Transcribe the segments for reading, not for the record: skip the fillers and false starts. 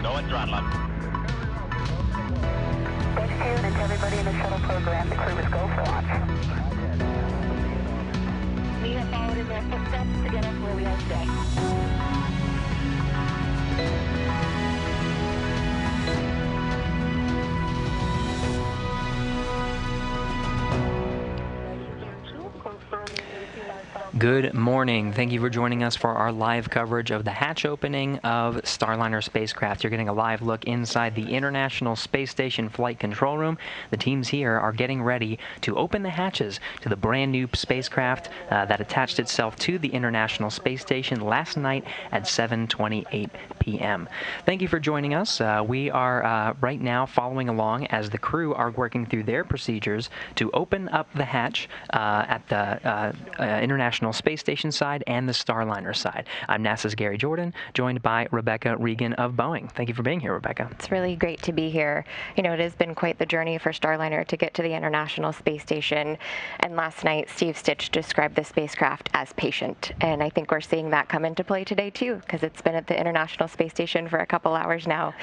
Go and throttle up. Thanks to you and to everybody in the shuttle program. The crew is go for launch. We have followed in their footsteps to get us where we are today. Good morning. Thank you for joining us for our live coverage of the hatch opening of Starliner spacecraft. You're getting a live look inside the International Space Station Flight Control Room. The teams here are getting ready to open the hatches to the brand new spacecraft that attached itself to the International Space Station last night at 7:28 p.m. Thank you for joining us. We are right now following along as the crew are working through their procedures to open up the hatch at the International Space Station side and the Starliner side. I'm NASA's Gary Jordan, joined by Rebecca Regan of Boeing. Thank you for being here, Rebecca. It's really great to be here. You know, it has been quite the journey for Starliner to get to the International Space Station. And last night, Steve Stitch described the spacecraft as patient. And I think we're seeing that come into play today, too, because it's been at the International Space Station for a couple hours now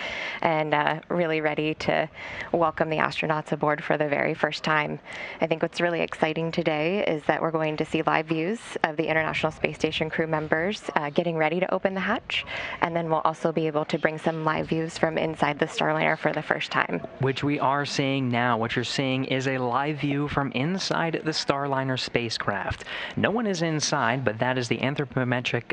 and really ready to welcome the astronauts aboard for the very first time. I think what's really exciting today is that we're going to see live views of the International Space Station crew members getting ready to open the hatch, and then we'll also be able to bring some live views from inside the Starliner for the first time. Which we are seeing now. What you're seeing is a live view from inside the Starliner spacecraft. No one is inside, but that is the anthropometric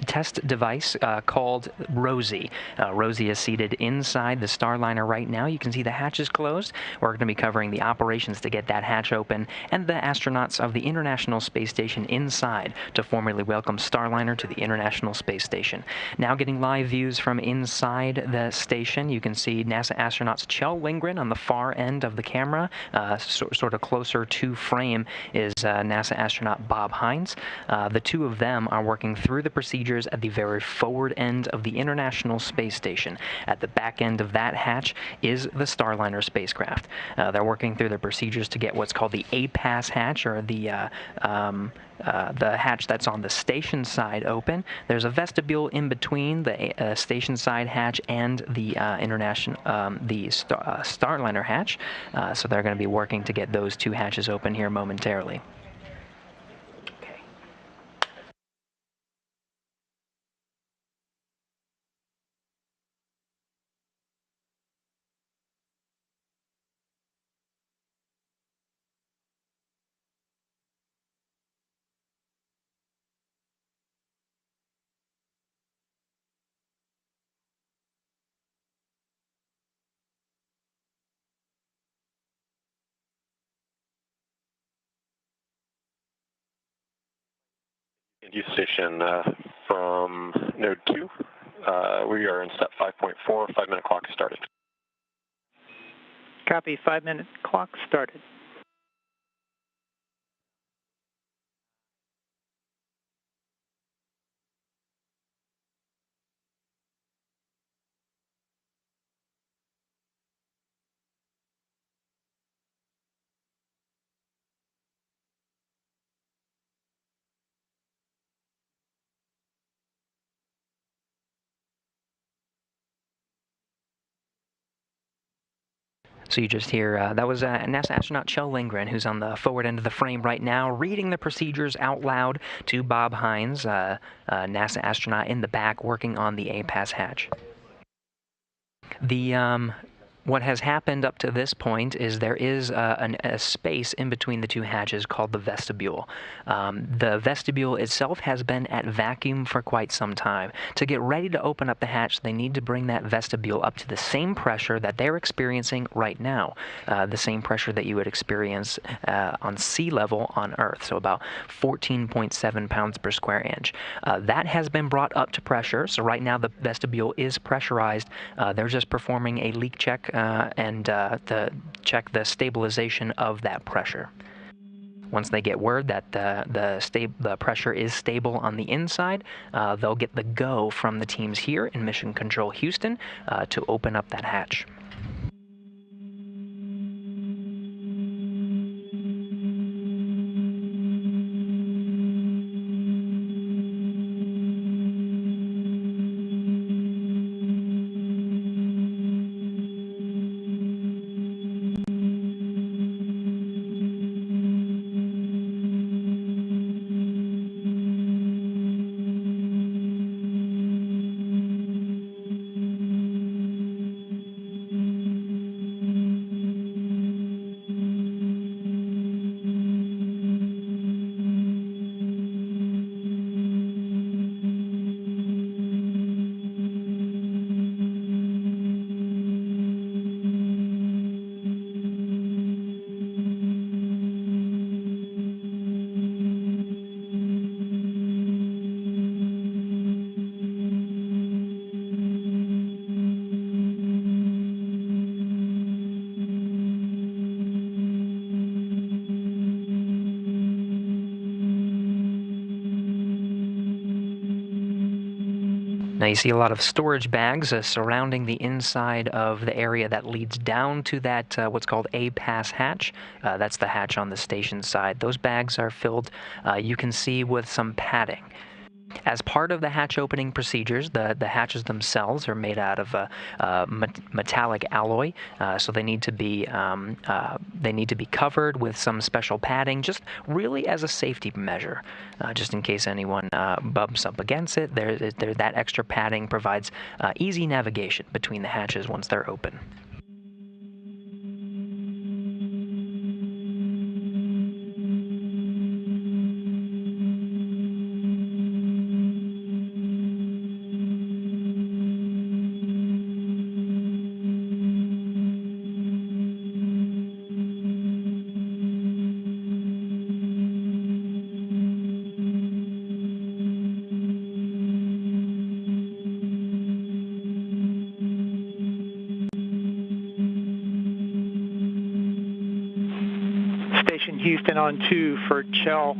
test device called Rosie. Rosie is seated inside the Starliner right now. You can see the hatch is closed. We're going to be covering the operations to get that hatch open and the astronauts of the International Space Station inside to formally welcome Starliner to the International Space Station. Now getting live views from inside the station. You can see NASA astronauts Kjell Lindgren on the far end of the camera. Sort of closer to frame is NASA astronaut Bob Hines. The two of them are working through the procedures at the very forward end of the International Space Station. At the back end of that hatch is the Starliner spacecraft. They're working through the procedures to get what's called the A-Pass hatch, or the hatch that's on the station side open. There's a vestibule in between the station side hatch and the Starliner hatch. So they're going to be working to get those two hatches open here momentarily. Use station from node 2. We are in step 5.4. 5-minute clock started. Copy. 5-minute clock started. So you just hear, that was NASA astronaut Kjell Lindgren, who's on the forward end of the frame right now, reading the procedures out loud to Bob Hines, NASA astronaut in the back, working on the A-Pass hatch. What has happened up to this point is there is a space in between the two hatches called the vestibule. The vestibule itself has been at vacuum for quite some time. To get ready to open up the hatch, they need to bring that vestibule up to the same pressure that they're experiencing right now, the same pressure that you would experience on sea level on Earth, so about 14.7 pounds per square inch. That has been brought up to pressure, so right now the vestibule is pressurized. They're just performing a leak check and to check the stabilization of that pressure. Once they get word that the pressure is stable on the inside, they'll get the go from the teams here in Mission Control Houston to open up that hatch. Now you see a lot of storage bags surrounding the inside of the area that leads down to that what's called a pass hatch. That's the hatch on the station side. Those bags are filled, you can see, with some padding. As part of the hatch opening procedures, the hatches themselves are made out of metallic alloy, so they need to be covered with some special padding, just really as a safety measure, just in case anyone bumps up against it. That extra padding provides easy navigation between the hatches once they're open. Station Houston on 2 for Chell.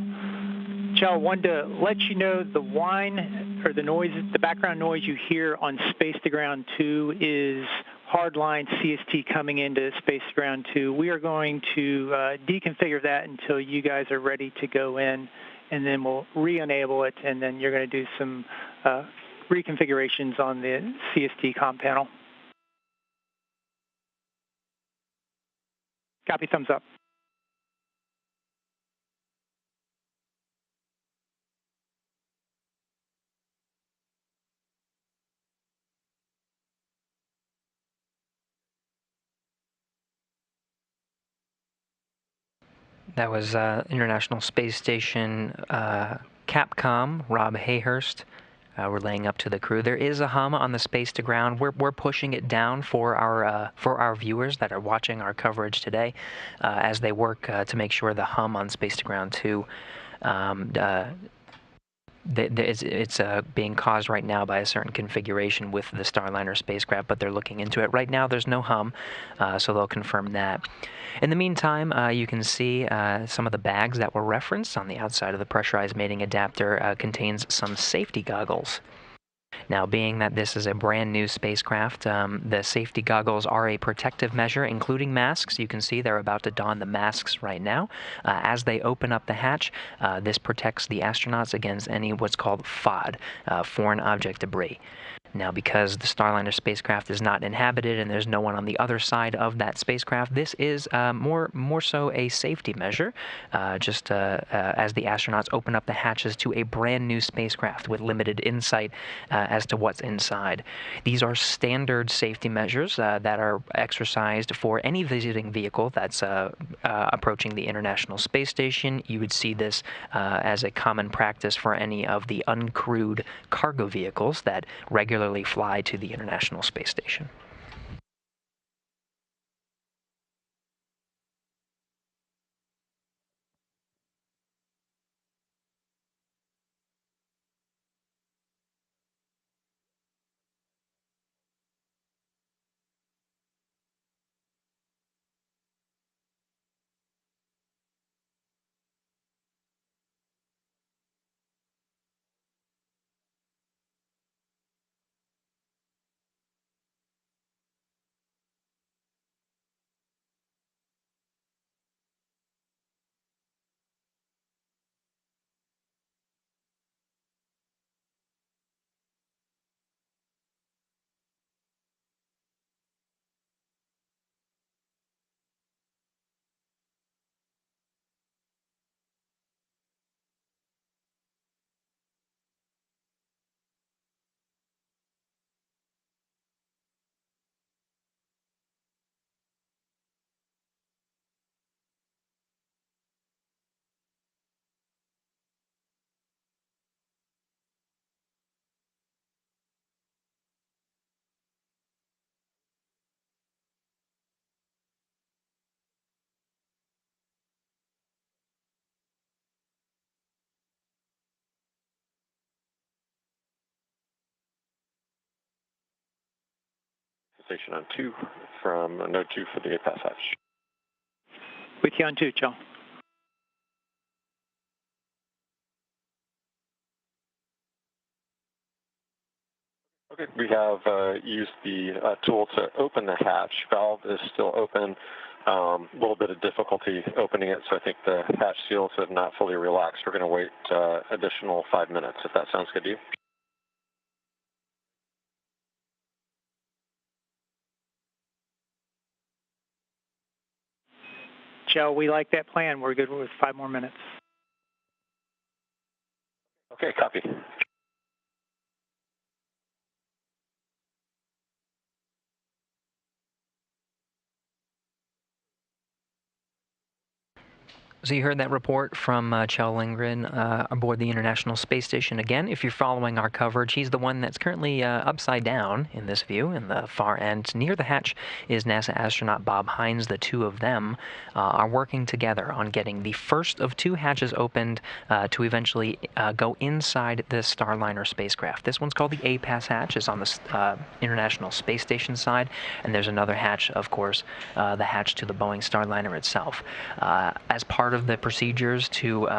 Chell, wanted to let you know the whine or the noise, the background noise you hear on Space to Ground 2 is hardline CST coming into Space to Ground 2. We are going to deconfigure that until you guys are ready to go in, and then we'll re-enable it, and then you're going to do some reconfigurations on the CST comm panel. Copy, thumbs up. That was International Space Station Capcom, Rob Hayhurst, relaying up to the crew. There is a hum on the Space to Ground. We're pushing it down for our viewers that are watching our coverage today, as they work to make sure the hum on Space to Ground 2 it's being caused right now by a certain configuration with the Starliner spacecraft, but they're looking into it. Right now there's no hum, so they'll confirm that. In the meantime, you can see some of the bags that were referenced on the outside of the pressurized mating adapter contains some safety goggles. Now, being that this is a brand new spacecraft, the safety goggles are a protective measure, including masks. You can see they're about to don the masks right now. As they open up the hatch, this protects the astronauts against any what's called FOD, foreign object debris. Now, because the Starliner spacecraft is not inhabited and there's no one on the other side of that spacecraft, this is more so a safety measure, just as the astronauts open up the hatches to a brand new spacecraft with limited insight as to what's inside. These are standard safety measures that are exercised for any visiting vehicle that's approaching the International Space Station. You would see this as a common practice for any of the uncrewed cargo vehicles that regularly fly to the International Space Station. Station on 2 from node 2 for the APAS hatch. With you on 2, Chell. Okay, we have used the tool to open the hatch. Valve is still open. A little bit of difficulty opening it, so I think the hatch seals have not fully relaxed. We're going to wait additional 5 minutes, if that sounds good to you. Joe, we like that plan. We're good with 5 more minutes. Okay, copy. So you heard that report from Kjell Lindgren aboard the International Space Station. Again, if you're following our coverage, he's the one that's currently upside down in this view. In the far end near the hatch is NASA astronaut Bob Hines. The two of them are working together on getting the first of 2 hatches opened to eventually go inside the Starliner spacecraft. This one's called the A-Pass hatch. It's on the International Space Station side. And there's another hatch, of course, the hatch to the Boeing Starliner itself. As part of the procedures to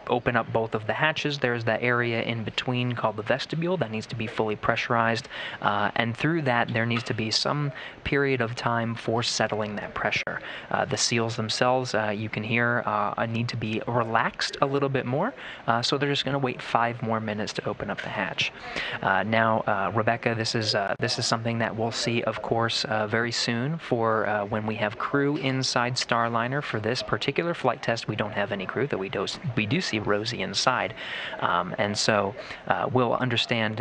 open up both of the hatches, there's that area in between called the vestibule that needs to be fully pressurized, and through that there needs to be some period of time for settling that pressure. The seals themselves, you can hear, need to be relaxed a little bit more, so they're just going to wait 5 more minutes to open up the hatch. Now, Rebecca, this is something that we'll see, of course, very soon for when we have crew inside Starliner. For this particular flight test, we don't have any crew, though we do see Rosie inside, and so we'll understand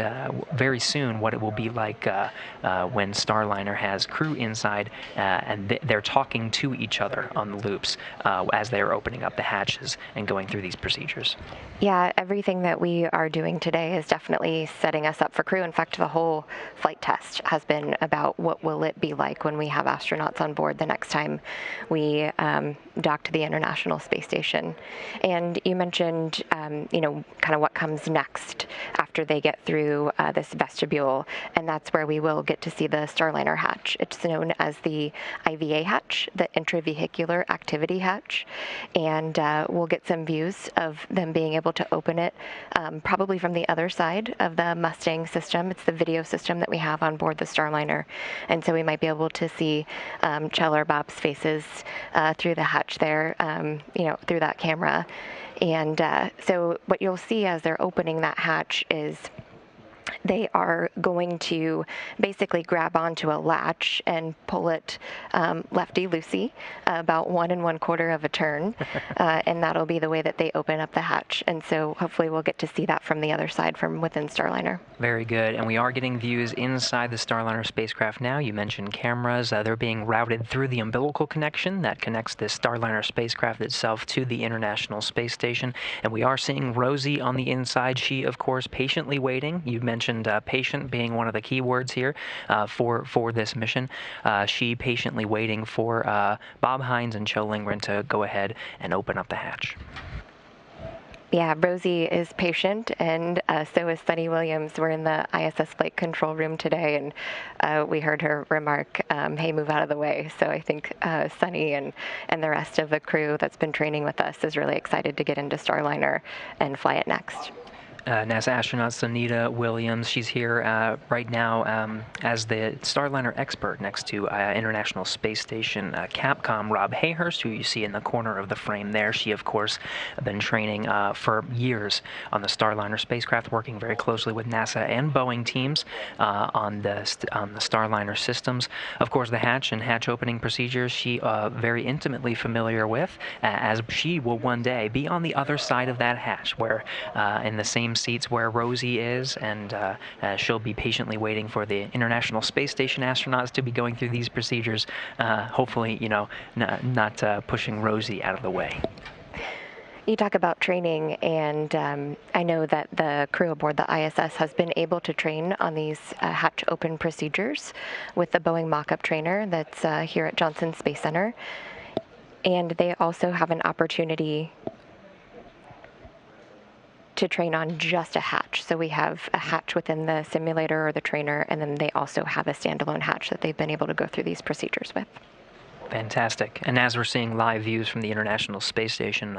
very soon what it will be like when Starliner has crew inside and they're talking to each other on the loops as they're opening up the hatches and going through these procedures. Yeah, everything that we are doing today is definitely setting us up for crew. In fact, the whole flight test has been about what will it be like when we have astronauts on board the next time we dock to the International Space Station. And you mentioned, kind of what comes next after they get through this vestibule, and that's where we will get to see the Starliner hatch. It's known as the IVA hatch, the intravehicular activity hatch, and we'll get some views of them being able to open it probably from the other side of the Mustang system. It's the video system that we have on board the Starliner, and so we might be able to see Kjell or Bob's faces through the hatch there, through that camera. And so what you'll see as they're opening that hatch is they are going to basically grab onto a latch and pull it lefty-loosey, about 1 1/4 of a turn, and that'll be the way that they open up the hatch. And so hopefully we'll get to see that from the other side, from within Starliner. Very good. And we are getting views inside the Starliner spacecraft now. You mentioned cameras. They're being routed through the umbilical connection that connects the Starliner spacecraft itself to the International Space Station. And we are seeing Rosie on the inside. She, of course, patiently waiting. You mentioned patient being one of the key words here for this mission. She patiently waiting for Bob Hines and Kjell Lindgren to go ahead and open up the hatch. Yeah, Rosie is patient, and so is Sunny Williams. We're in the ISS flight control room today, and we heard her remark, hey, move out of the way. So I think Sunny and the rest of the crew that's been training with us is really excited to get into Starliner and fly it next. NASA astronaut Sunita Williams, she's here right now as the Starliner expert next to International Space Station Capcom Rob Hayhurst, who you see in the corner of the frame there. She, of course, has been training for years on the Starliner spacecraft, working very closely with NASA and Boeing teams on the Starliner systems. Of course, the hatch and hatch opening procedures she very intimately familiar with, as she will one day be on the other side of that hatch, where in the same seats where Rosie is, and she'll be patiently waiting for the International Space Station astronauts to be going through these procedures, hopefully, not pushing Rosie out of the way. You talk about training, and I know that the crew aboard the ISS has been able to train on these hatch open procedures with the Boeing mock-up trainer that's here at Johnson Space Center. And they also have an opportunity to train on just a hatch. So we have a hatch within the simulator or the trainer, and then they also have a standalone hatch that they've been able to go through these procedures with. Fantastic. And as we're seeing live views from the International Space Station,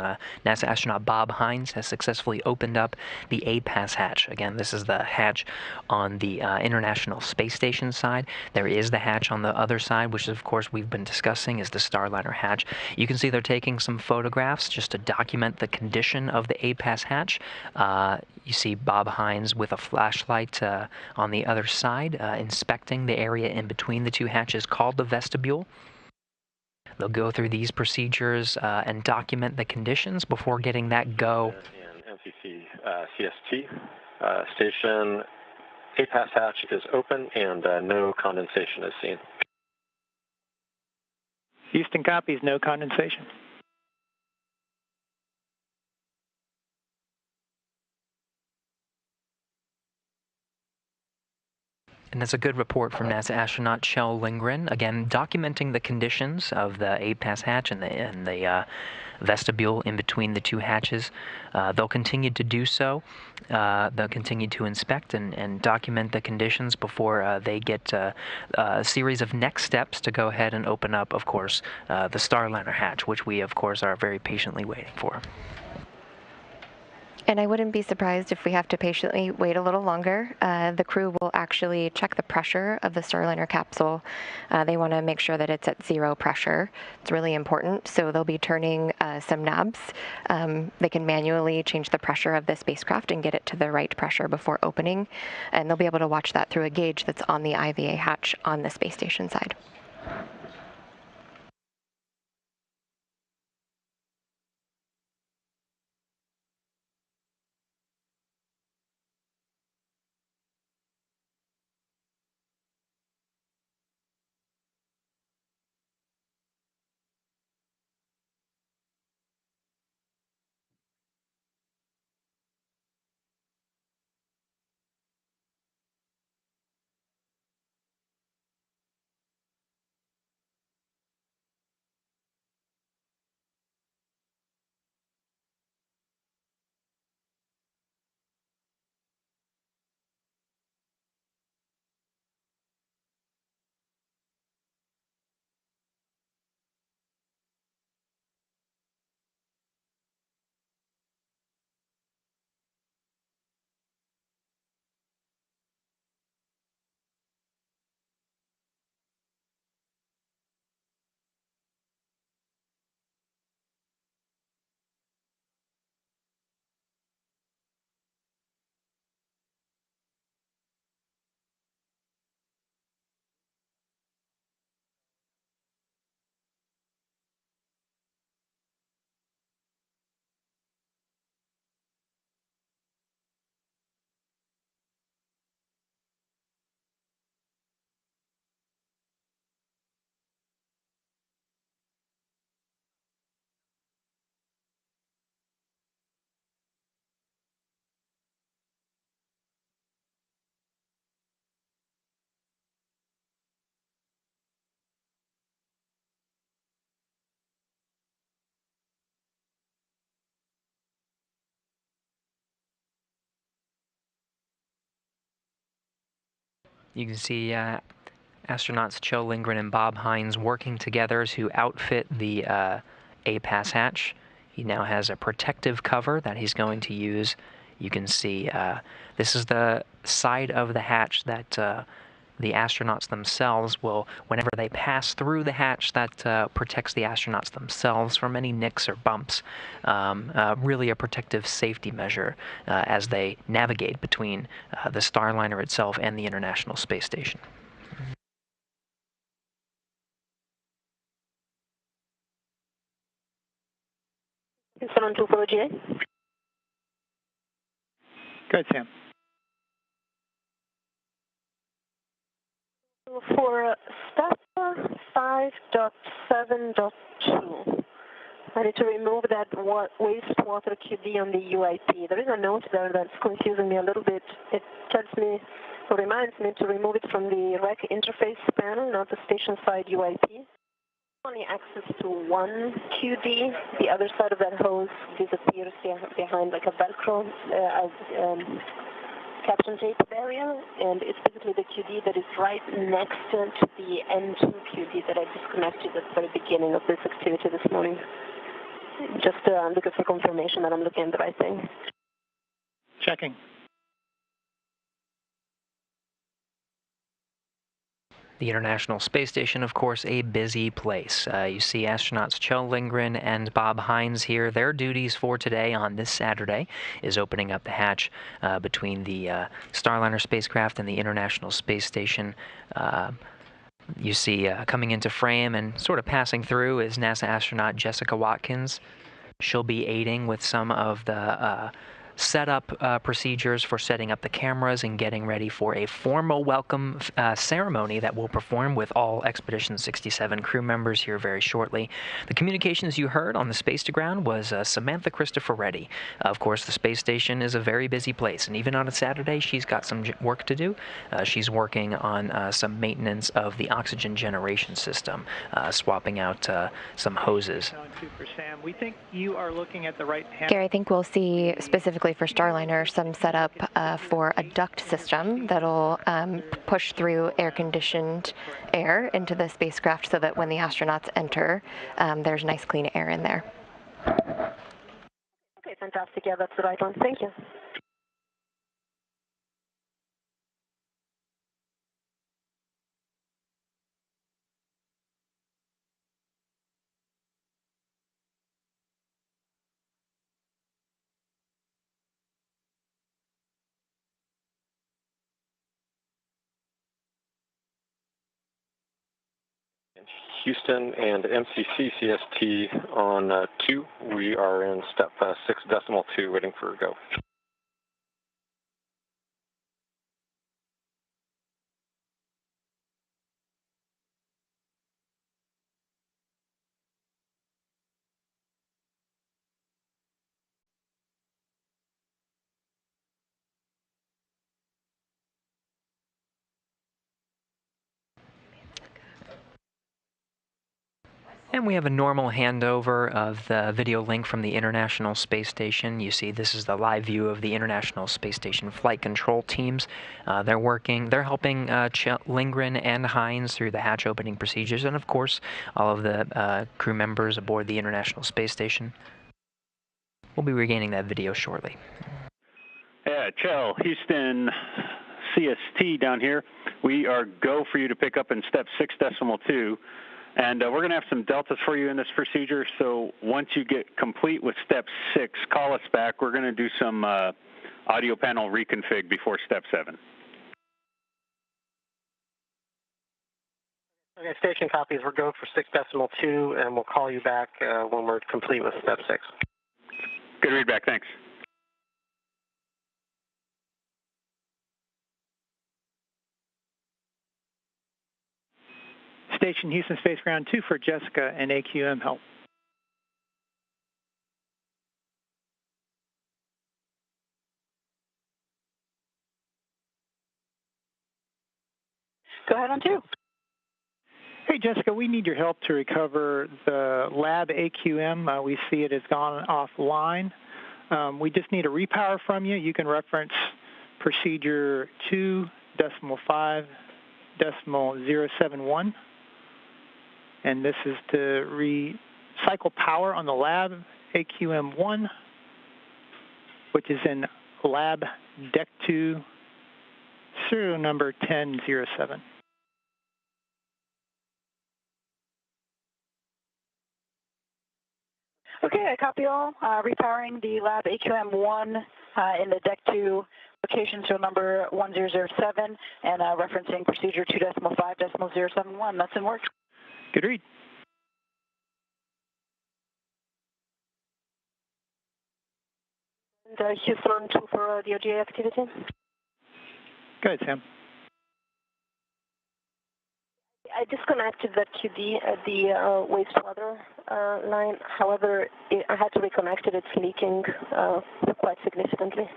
NASA astronaut Bob Hines has successfully opened up the APAS hatch. Again, this is the hatch on the International Space Station side. There is the hatch on the other side, which of course we've been discussing is the Starliner hatch. You can see they're taking some photographs just to document the condition of the APAS hatch. You see Bob Hines with a flashlight on the other side, inspecting the area in between the two hatches called the vestibule. They'll go through these procedures and document the conditions before getting that go. And NCC CST station APAS hatch is open and no condensation is seen. Houston copies, no condensation. And that's a good report from NASA astronaut Kjell Lindgren, again documenting the conditions of the APAS hatch and the vestibule in between the two hatches. They'll continue to do so. They'll continue to inspect and document the conditions before they get a series of next steps to go ahead and open up, of course, the Starliner hatch, which we, of course, are very patiently waiting for. And I wouldn't be surprised if we have to patiently wait a little longer. The crew will actually check the pressure of the Starliner capsule. They want to make sure that it's at 0 pressure. It's really important. So they'll be turning some knobs. They can manually change the pressure of the spacecraft and get it to the right pressure before opening. And they'll be able to watch that through a gauge that's on the IVA hatch on the space station side. You can see astronauts Kjell Lindgren and Bob Hines working together to outfit the APAS hatch. He now has a protective cover that he's going to use. You can see this is the side of the hatch that the astronauts themselves will, whenever they pass through the hatch, that protects the astronauts themselves from any nicks or bumps. Really a protective safety measure as they navigate between the Starliner itself and the International Space Station. Salon 2 for GA. Go ahead, Sam. For STAPA 5.7.2, I need to remove that wastewater QD on the UIP. There is a note there that's confusing me a little bit. It tells me, or reminds me to remove it from the REC interface panel, not the station side UIP. Only access to one QD. The other side of that hose disappears behind like a Velcro caption tape area, and it's basically the QD that is right next to the N2 QD that I disconnected at the very beginning of this activity this morning. Just looking for confirmation that I'm looking at the right thing. Checking. The International Space Station, of course, a busy place. You see astronauts Kjell Lindgren and Bob Hines here. Their duties for today on this Saturday is opening up the hatch between the Starliner spacecraft and the International Space Station. You see coming into frame and sort of passing through is NASA astronaut Jessica Watkins. She'll be aiding with some of the setup procedures for setting up the cameras and getting ready for a formal welcome ceremony that we'll perform with all Expedition 67 crew members here very shortly. The communications you heard on the Space to Ground was Samantha Cristoforetti. Of course, the space station is a very busy place, and even on a Saturday, she's got some work to do. She's working on some maintenance of the oxygen generation system, swapping out some hoses. We think you are looking at the right hand. Gary, I think we'll see specifically for Starliner some setup for a duct system that'll push through air-conditioned air into the spacecraft so that when the astronauts enter, there's nice clean air in there. Okay, fantastic. Yeah, that's the right one. Thank you. Houston and MCC CST on 2. We are in step 6.2, waiting for a go. And we have a normal handover of the video link from the International Space Station. You see this is the live view of the International Space Station flight control teams. They're helping Lindgren and Hines through the hatch opening procedures, and of course, all of the crew members aboard the International Space Station. We'll be regaining that video shortly. Yeah, Kjell, Houston, CST down here. We are go for you to pick up in step 6.2. And we're going to have some deltas for you in this procedure, so once you get complete with step 6, call us back. We're going to do some audio panel reconfig before step 7. Okay, station copies. We're go for 6.2, and we'll call you back when we're complete with step 6. Good readback, thanks. Station Houston Space Ground 2 for Jessica and AQM help. Go ahead on 2. Hey, Jessica, we need your help to recover the lab AQM. We see it has gone offline. We just need a repower from you. You can reference procedure 2.5.071. And this is to recycle power on the lab AQM1, which is in lab deck 2, serial number 1007. Okay, I copy all. Repowering the lab AQM1 in the deck 2 location serial number 1007 and referencing procedure 2.5.071. That's in work. Good read. And Houston on 2 for the OGA activity. Go ahead, Sam. I disconnected that QD at the wastewater line. However, I had to reconnect it. It's leaking quite significantly.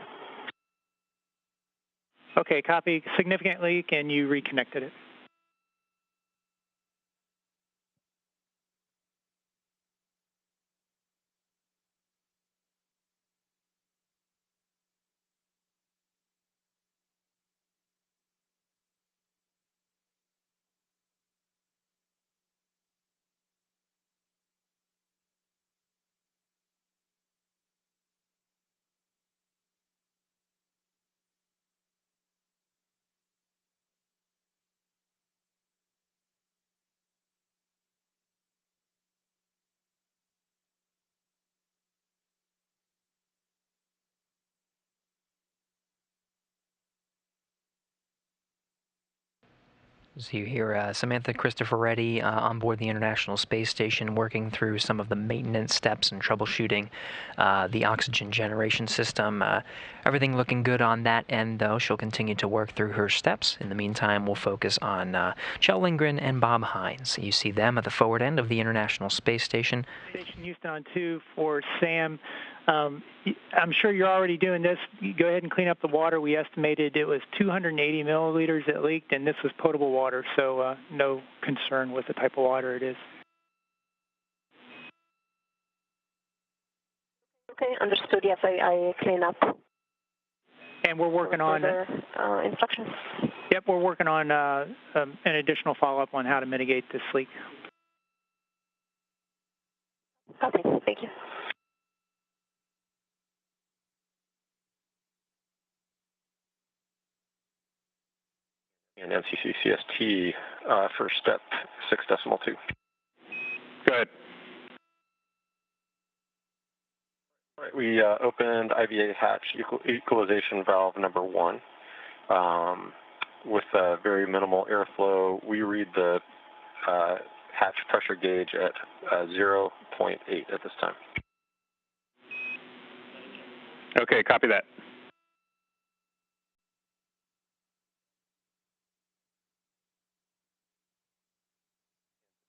Okay, copy. Significant leak, and you reconnected it. So you hear Samantha Cristoforetti on board the International Space Station working through some of the maintenance steps and troubleshooting the oxygen generation system. Everything looking good on that end, though. She'll continue to work through her steps. In the meantime, we'll focus on Kjell Lindgren and Bob Hines. You see them at the forward end of the International Space Station. Station Houston on 2 for Sam. I'm sure you're already doing this. You go ahead and clean up the water. We estimated it was 280 milliliters that leaked, and this was potable water, so no concern with the type of water it is. Okay, understood. Yes, I clean up. And we're working on instructions. Yep, we're working on an additional follow-up on how to mitigate this leak. Okay, thank you. And NCC CST for step 6.2. Go ahead. All right, we opened IVA hatch equalization valve number 1 with very minimal airflow. We read the hatch pressure gauge at 0.8 at this time. Okay, copy that.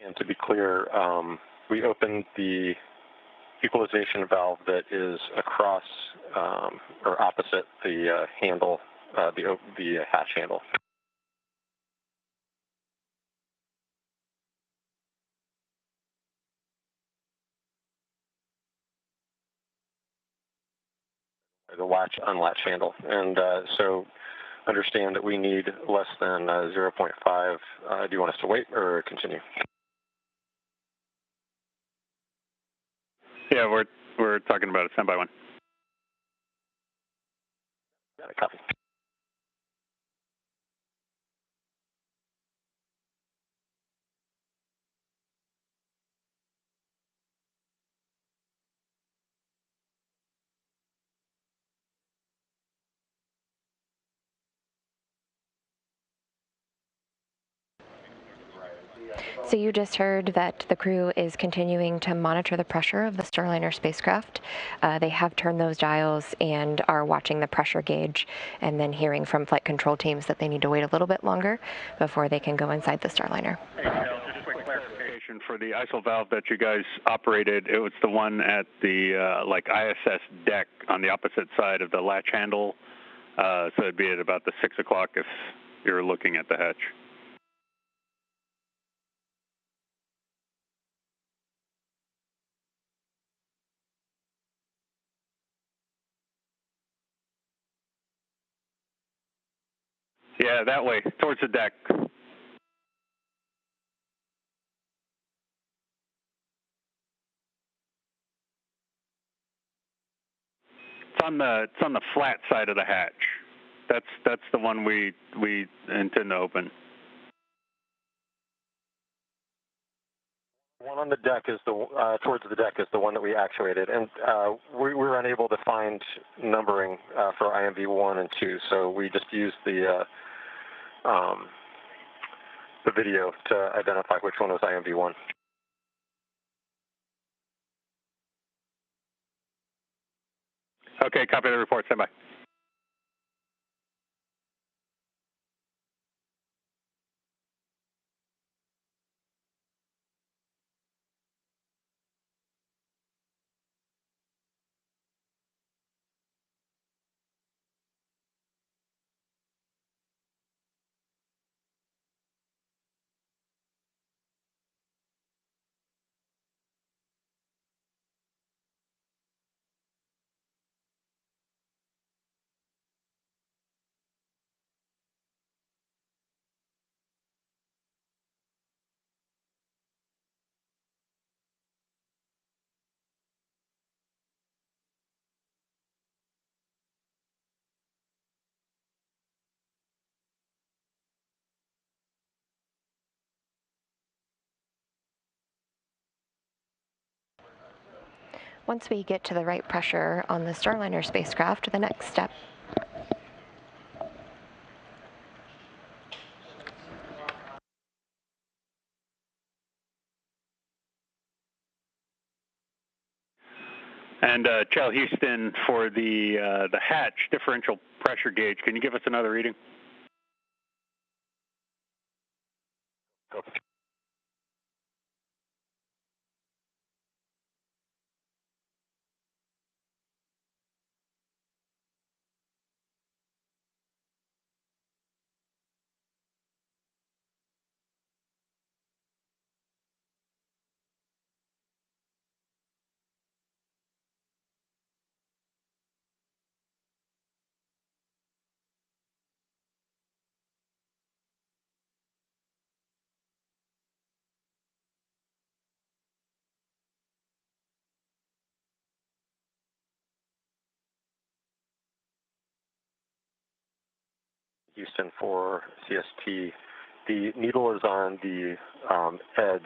And to be clear, we opened the equalization valve that is across or opposite the handle, the hatch handle. The latch unlatch handle, and so understand that we need less than 0.5. Do you want us to wait or continue? Yeah, we're talking about a 10x1. Got it, copy. So you just heard that the crew is continuing to monitor the pressure of the Starliner spacecraft. They have turned those dials and are watching the pressure gauge, and then hearing from flight control teams that they need to wait a little bit longer before they can go inside the Starliner. Hey, Kjell, just a quick clarification for the ISO valve that you guys operated. It was the one at the ISS deck on the opposite side of the latch handle. So it'd be at about the 6 o'clock if you're looking at the hatch. Yeah, that way, towards the deck. It's on the flat side of the hatch. That's the one we intend to open. The one on the deck is towards the deck is the one that we actuated, and we were unable to find numbering for IMV 1 and 2, so we just used the video to identify which one was IMV 1. Okay, copy the report. Stand by. Once we get to the right pressure on the Starliner spacecraft, the next step And Chell Houston, for the hatch differential pressure gauge, can you give us another reading? Okay. Houston for CST. The needle is on the edge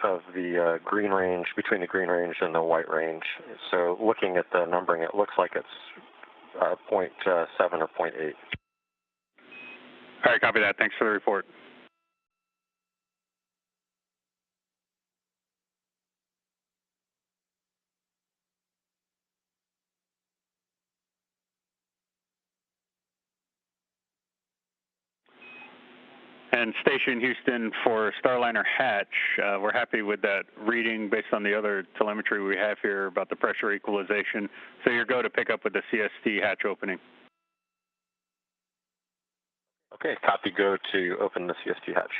of the green range, between the green range and the white range. So looking at the numbering, it looks like it's 0.7 or 0.8. All right, copy that. Thanks for the report. And Station Houston for Starliner hatch, we're happy with that reading based on the other telemetry we have here about the pressure equalization. So you're go to pick up with the CST hatch opening. Okay, copy, go to open the CST hatch.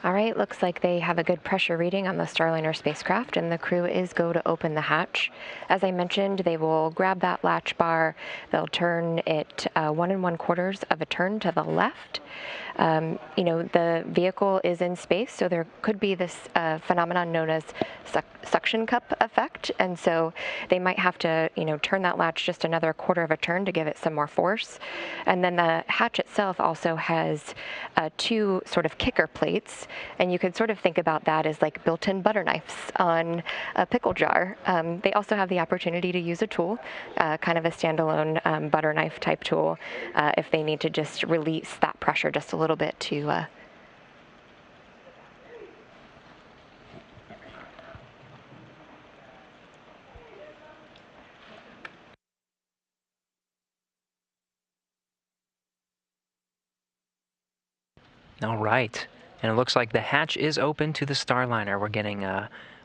All right, looks like they have a good pressure reading on the Starliner spacecraft, and the crew is go to open the hatch. As I mentioned, they will grab that latch bar. They'll turn it 1 1/4 of a turn to the left. You know, the vehicle is in space, so there could be this phenomenon known as suction cup effect, and so they might have to, you know, turn that latch just another 1/4 of a turn to give it some more force. And then the hatch itself also has 2 sort of kicker plates, and you could sort of think about that as like built-in butter knives on a pickle jar. They also have the opportunity to use a tool, kind of a standalone butter knife type tool, if they need to just release that pressure just a little bit to All right. And it looks like the hatch is open to the Starliner. We're getting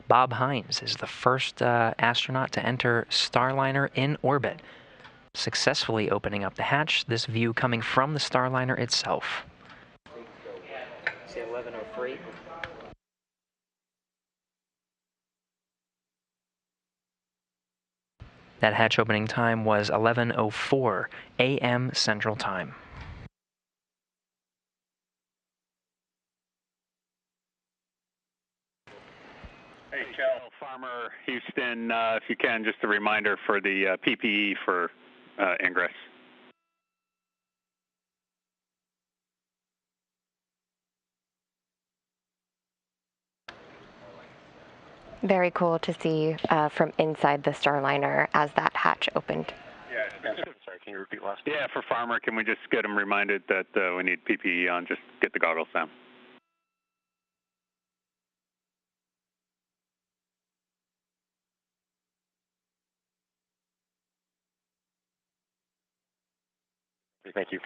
Bob Hines is the first astronaut to enter Starliner in orbit, successfully opening up the hatch. This view coming from the Starliner itself. See 11:03. That hatch opening time was 11:04 a.m. Central Time. Hey, Chell, Farmer, Houston, if you can, just a reminder for the PPE for ingress. very cool to see from inside the Starliner as that hatch opened. Yeah, sorry, can you repeat last? Yeah, for Farmer, can we just get him reminded that we need PPE on? Just get the goggles down. Thank you.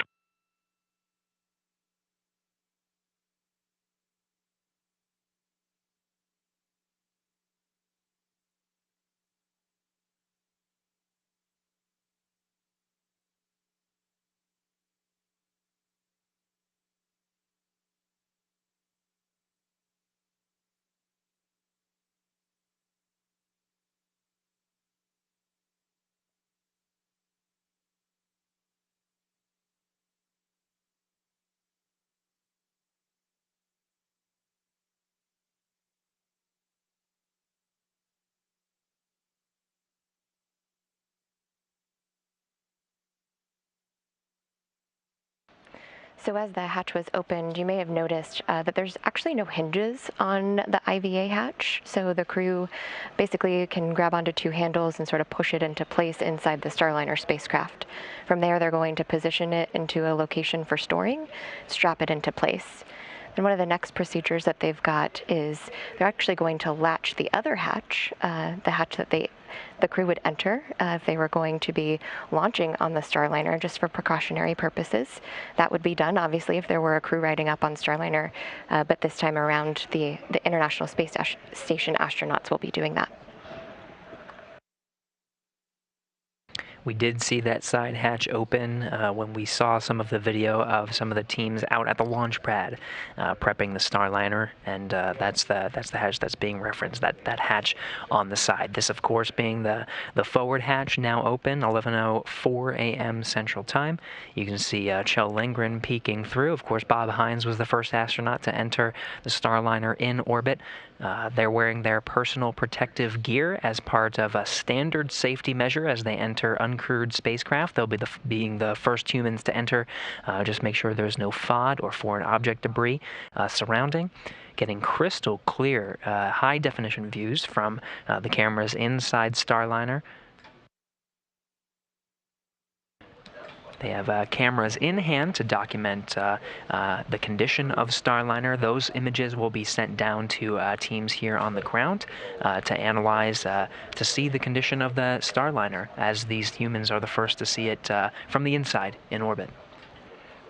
So as the hatch was opened, you may have noticed that there's actually no hinges on the IVA hatch. So the crew basically can grab onto 2 handles and sort of push it into place inside the Starliner spacecraft. From there, they're going to position it into a location for storing, strap it into place. And one of the next procedures that they've got is they're actually going to latch the other hatch, the hatch that the crew would enter if they were going to be launching on the Starliner, just for precautionary purposes. That would be done, obviously, if there were a crew riding up on Starliner, but this time around, the International Space Station astronauts will be doing that. We did see that side hatch open when we saw some of the video of some of the teams out at the launch pad prepping the Starliner, and that's the hatch that's being referenced, that hatch on the side. This, of course, being the forward hatch, now open, 11:04 a.m. Central Time. You can see Kjell Lindgren peeking through. Of course, Bob Hines was the first astronaut to enter the Starliner in orbit. They're wearing their personal protective gear as part of a standard safety measure as they enter uncrewed spacecraft. They'll be being the first humans to enter. Just make sure there's no FOD or foreign object debris surrounding. Getting crystal clear, high-definition views from the cameras inside Starliner. They have cameras in hand to document the condition of Starliner. Those images will be sent down to teams here on the ground to analyze, to see the condition of the Starliner, as these humans are the first to see it from the inside in orbit.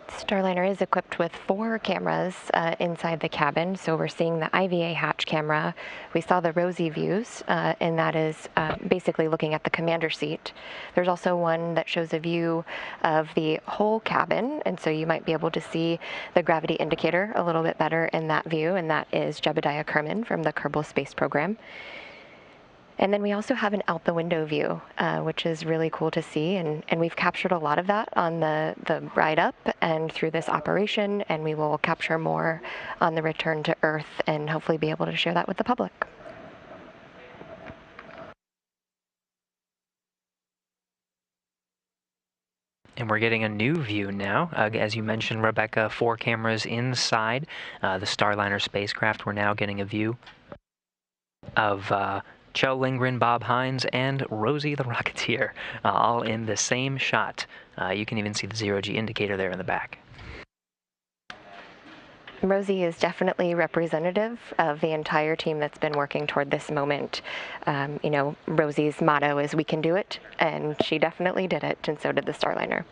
Starliner is equipped with 4 cameras inside the cabin. So we're seeing the IVA hatch camera. We saw the Rosie views, and that is basically looking at the commander seat. There's also one that shows a view of the whole cabin, and so you might be able to see the gravity indicator a little bit better in that view, and that is Jebediah Kerman from the Kerbal Space Program. And then we also have an out the window view, which is really cool to see. And we've captured a lot of that on the ride up and through this operation, and we will capture more on the return to Earth and hopefully be able to share that with the public. And we're getting a new view now. As you mentioned, Rebecca, 4 cameras inside the Starliner spacecraft. We're now getting a view of Kjell Lindgren, Bob Hines, and Rosie the Rocketeer, all in the same shot. You can even see the zero-G indicator there in the back. Rosie is definitely representative of the entire team that's been working toward this moment. You know, Rosie's motto is "We can do it," and she definitely did it, and so did the Starliner.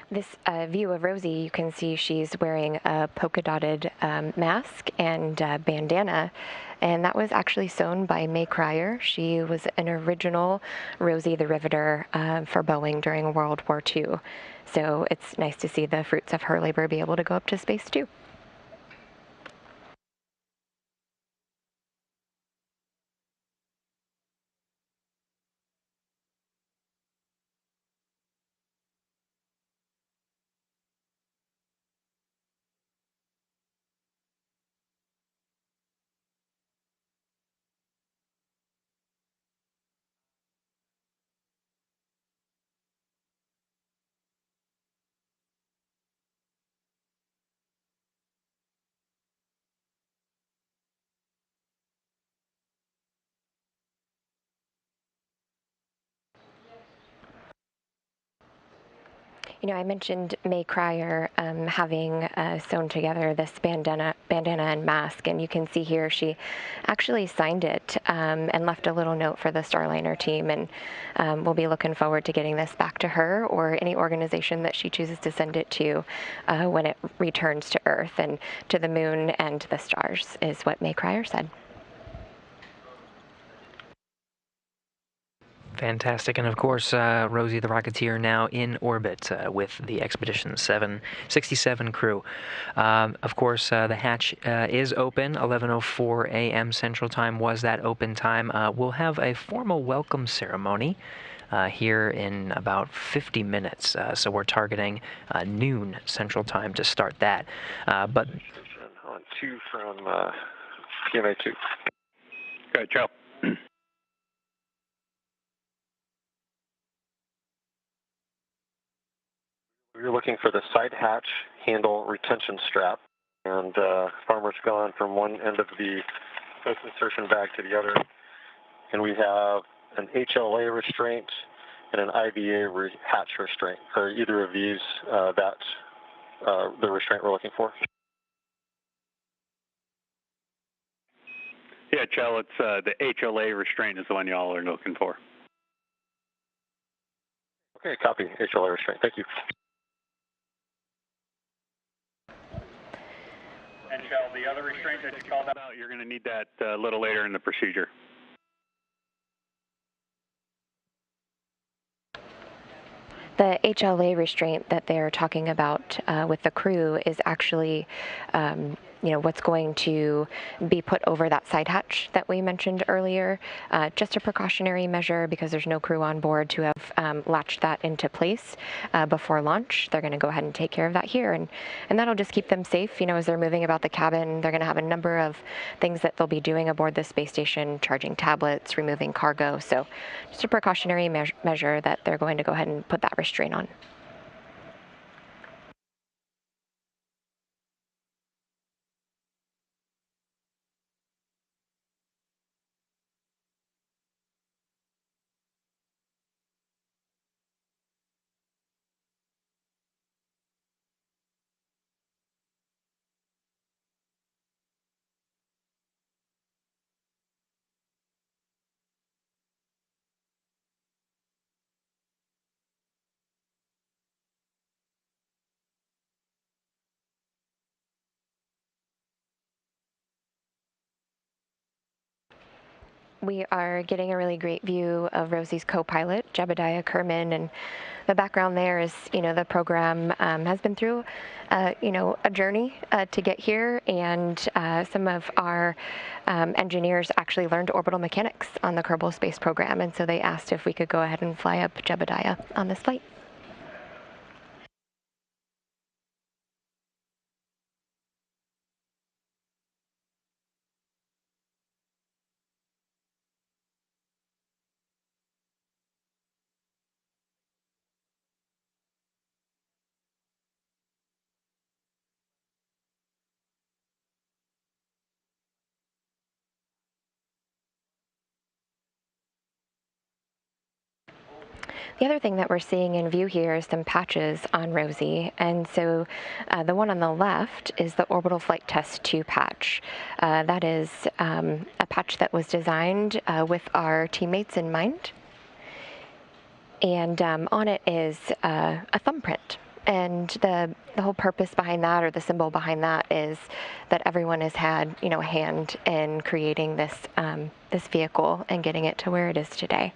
This view of Rosie, you can see she's wearing a polka-dotted mask and bandana, and that was actually sewn by May Cryer. She was an original Rosie the Riveter for Boeing during World War II. So it's nice to see the fruits of her labor be able to go up to space too. You know, I mentioned May Cryer having sewn together this bandana and mask, and you can see here she actually signed it and left a little note for the Starliner team, and we'll be looking forward to getting this back to her or any organization that she chooses to send it to when it returns to Earth and to the moon and the stars, is what May Cryer said. Fantastic. And of course, Rosie the Rocketeer now in orbit with the Expedition 767 crew. Of course, the hatch is open. 11:04 a.m. Central Time was that open time. We'll have a formal welcome ceremony here in about 50 minutes. So we're targeting noon Central Time to start that. But on 2 from PMA 2. Good, Joe. We're looking for the side hatch handle retention strap, and farmer's gone from one end of the post insertion bag to the other, and we have an HLA restraint and an IVA hatch restraint. Are either of these the restraint we're looking for? Yeah, Chell, it's the HLA restraint is the one y'all are looking for. Okay, copy. HLA restraint. Thank you. And Chell, the other restraint that you called out, you're going to need that a little later in the procedure. The HLA restraint that they're talking about with the crew is actually, what's going to be put over that side hatch that we mentioned earlier. Just a precautionary measure because there's no crew on board to have latched that into place before launch. They're going to go ahead and take care of that here, and that'll just keep them safe. As they're moving about the cabin, they're going to have a number of things that they'll be doing aboard the space station, charging tablets, removing cargo. So just a precautionary measure that they're going to go ahead and put that restraint on. We are getting a really great view of Rosie's co-pilot, Jebediah Kerman, and the background there is, the program has been through, a journey to get here, and some of our engineers actually learned orbital mechanics on the Kerbal Space Program, and so they asked if we could go ahead and fly up Jebediah on this flight. The other thing that we're seeing in view here is some patches on Rosie, and so the one on the left is the Orbital Flight Test 2 patch. That is a patch that was designed with our teammates in mind, and on it is a thumbprint. And the whole purpose behind that, or the symbol behind that, is that everyone has had, a hand in creating this this vehicle and getting it to where it is today.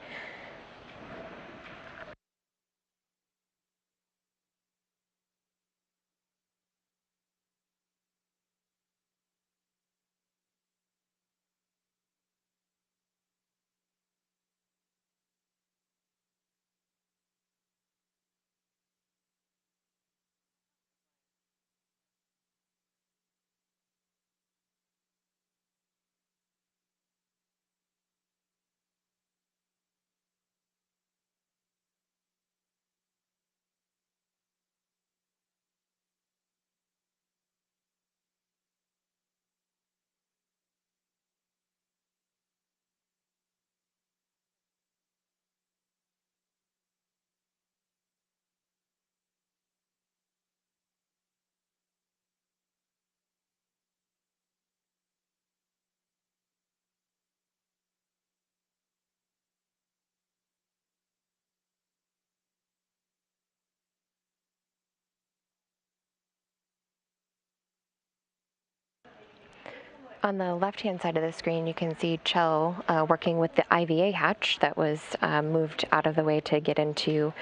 On the left-hand side of the screen, you can see Chell working with the IVA hatch that was moved out of the way to get into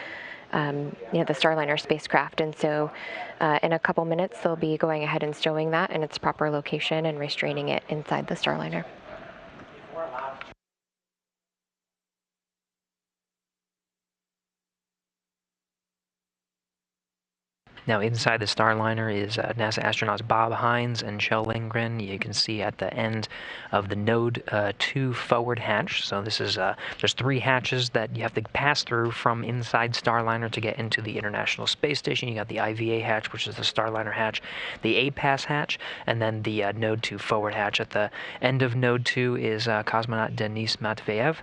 the Starliner spacecraft. And so in a couple minutes, they'll be going ahead and stowing that in its proper location and restraining it inside the Starliner. Now inside the Starliner is NASA astronauts Bob Hines and Kjell Lindgren. You can see at the end of the Node 2 forward hatch. So this is there's 3 hatches that you have to pass through from inside Starliner to get into the International Space Station. You got the IVA hatch, which is the Starliner hatch, the APAS hatch, and then the Node 2 forward hatch. At the end of Node 2 is cosmonaut Denis Matveyev.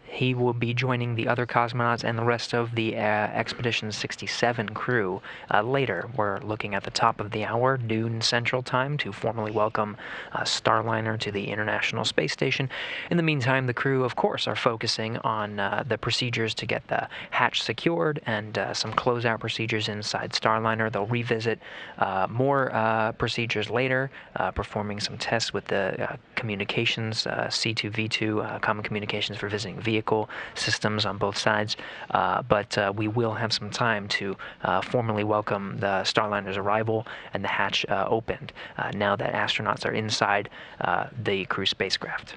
He will be joining the other cosmonauts and the rest of the Expedition 67 crew later. We're looking at the top of the hour, noon Central Time, to formally welcome Starliner to the International Space Station. In the meantime, the crew, of course, are focusing on the procedures to get the hatch secured and some closeout procedures inside Starliner. They'll revisit more procedures later, performing some tests with the communications, C2V2, common communications for visiting vehicle systems on both sides, but we will have some time to formally welcome the Starliner's arrival and the hatch opened now that astronauts are inside the crew spacecraft.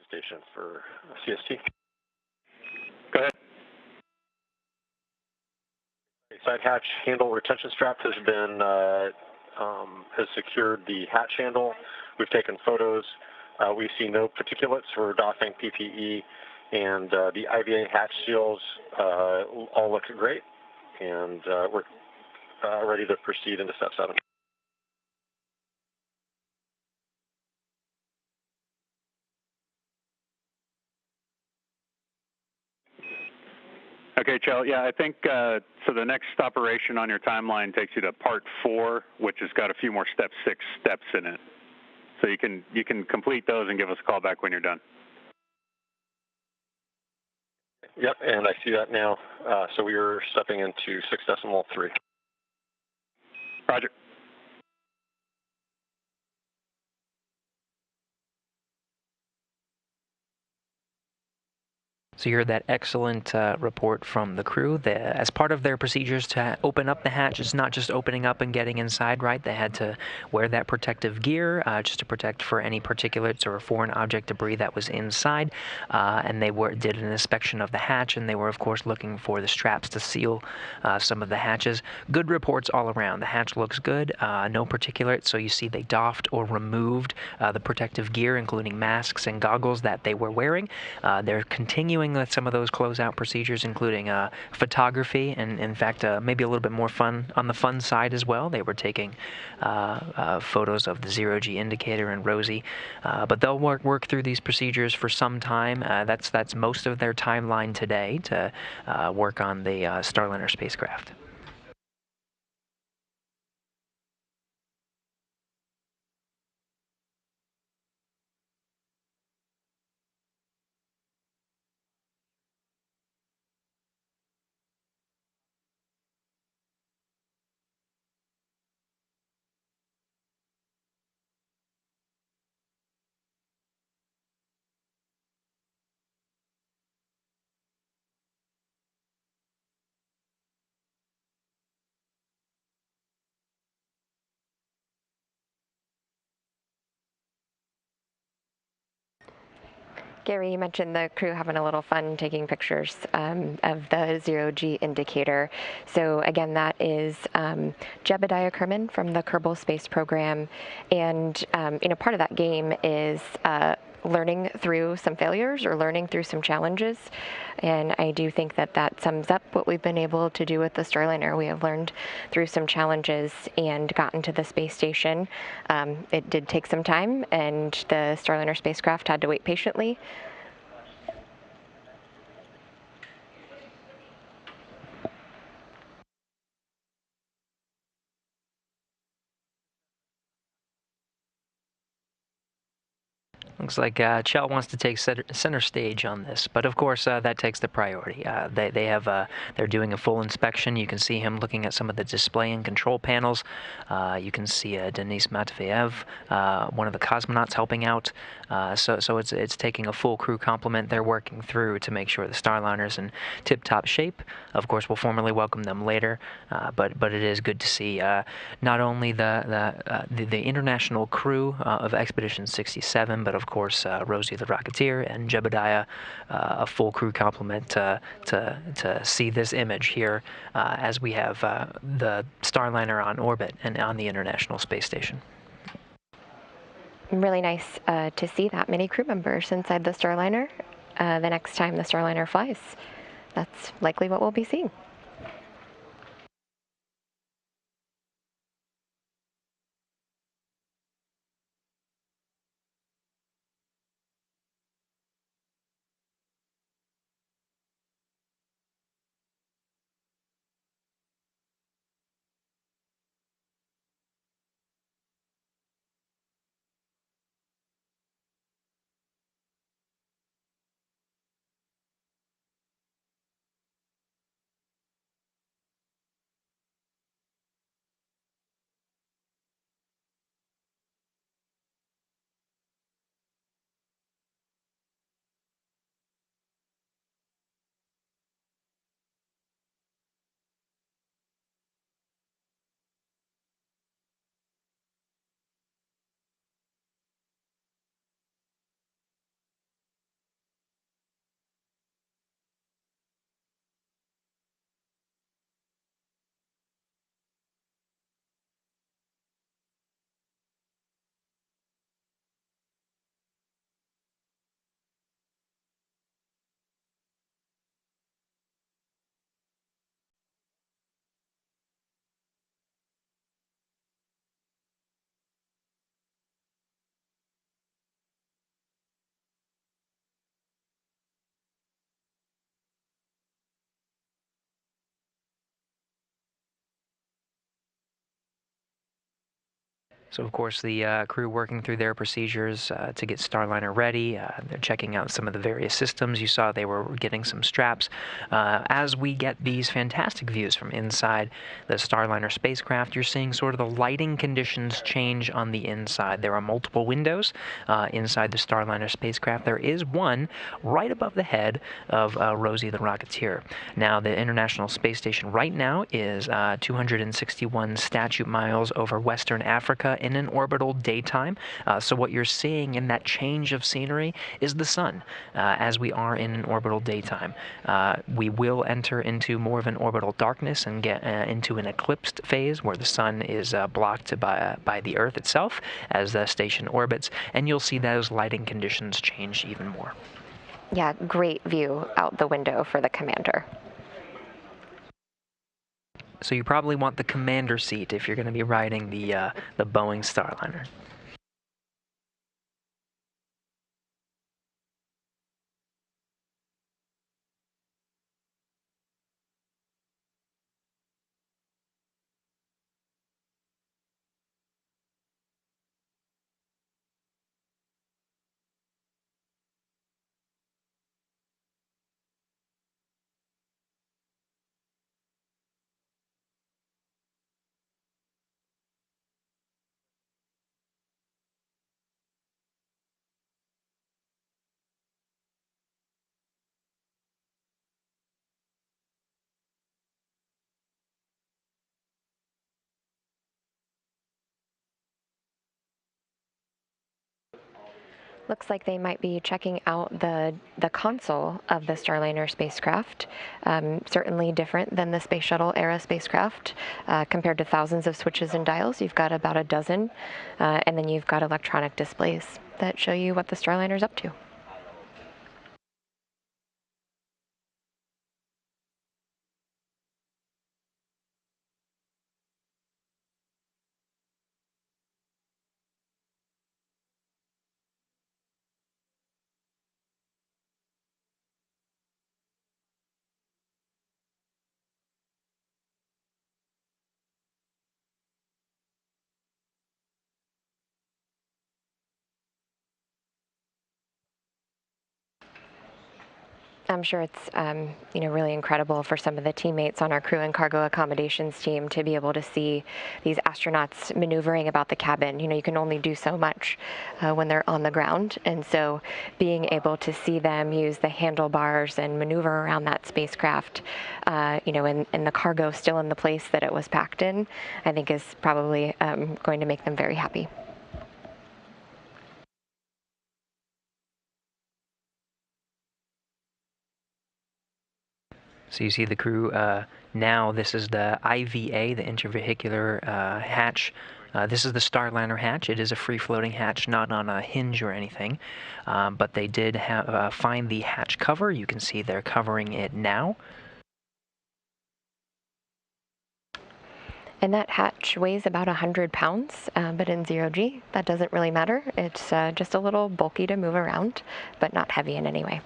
Station for CST. Go ahead. Side hatch handle retention strap has been has secured the hatch handle. We've taken photos. We see no particulates for doffing PPE, and the IVA hatch seals all look great, and we're ready to proceed into step 7. Okay, Kjell. Yeah, I think so. The next operation on your timeline takes you to Part 4, which has got a few more Step 6 steps in it. So you can complete those and give us a call back when you're done. Yep, and I see that now. So we are stepping into 6.3. Roger. So you heard that excellent report from the crew. As part of their procedures to open up the hatch, it's not just opening up and getting inside, right? They had to wear that protective gear just to protect for any particulates or foreign object debris that was inside. And they did an inspection of the hatch, and they were, of course, looking for the straps to seal some of the hatches. Good reports all around. The hatch looks good, no particulates, so you see they doffed or removed the protective gear, including masks and goggles that they were wearing. They're continuing with some of those closeout procedures, including photography, and in fact maybe a little bit more fun on the fun side as well. They were taking photos of the zero-G indicator and Rosie, but they'll work through these procedures for some time. That's most of their timeline today to work on the Starliner spacecraft. Gary, you mentioned the crew having a little fun taking pictures of the zero-G indicator. So again, that is Jebediah Kerman from the Kerbal Space Program, and part of that game is learning through some failures or learning through some challenges. And I do think that that sums up what we've been able to do with the Starliner. We have learned through some challenges and gotten to the space station. It did take some time, and the Starliner spacecraft had to wait patiently. Looks like Chell wants to take center stage on this, but of course that takes the priority. They're doing a full inspection. You can see him looking at some of the display and control panels. You can see Denis Matveyev, one of the cosmonauts, helping out. So it's taking a full crew complement. They're working through to make sure the Starliner's in tip-top shape. Of course, we'll formally welcome them later, but it is good to see not only the international crew of Expedition 67, but of course Rosie the Rocketeer and Jebediah, a full crew complement to see this image here as we have the Starliner on orbit and on the International Space Station. Really nice to see that many crew members inside the Starliner. The next time the Starliner flies, that's likely what we'll be seeing. So, of course, the crew working through their procedures to get Starliner ready. They're checking out some of the various systems. You saw they were getting some straps. As we get these fantastic views from inside the Starliner spacecraft, you're seeing sort of the lighting conditions change on the inside. There are multiple windows inside the Starliner spacecraft. There is one right above the head of Rosie the Rocketeer. Now, the International Space Station right now is 261 statute miles over Western Africa in an orbital daytime. So what you're seeing in that change of scenery is the sun as we are in an orbital daytime. We will enter into more of an orbital darkness and get into an eclipsed phase where the sun is blocked by the Earth itself as the station orbits, and you'll see those lighting conditions change even more. Yeah, great view out the window for the commander. So you probably want the commander seat if you're going to be riding the Boeing Starliner. Looks like they might be checking out the console of the Starliner spacecraft. Certainly different than the Space Shuttle era spacecraft. Compared to thousands of switches and dials, you've got about a dozen, and then you've got electronic displays that show you what the Starliner's up to. I'm sure it's, really incredible for some of the teammates on our crew and cargo accommodations team to be able to see these astronauts maneuvering about the cabin. You can only do so much when they're on the ground. And so being able to see them use the handlebars and maneuver around that spacecraft, and the cargo still in the place that it was packed in, I think is probably going to make them very happy. So you see the crew now. This is the IVA, the intervehicular hatch. This is the Starliner hatch. It is a free-floating hatch, not on a hinge or anything. But they did find the hatch cover. You can see they're covering it now. And that hatch weighs about 100 pounds, but in zero-G, that doesn't really matter. It's just a little bulky to move around, but not heavy in any way.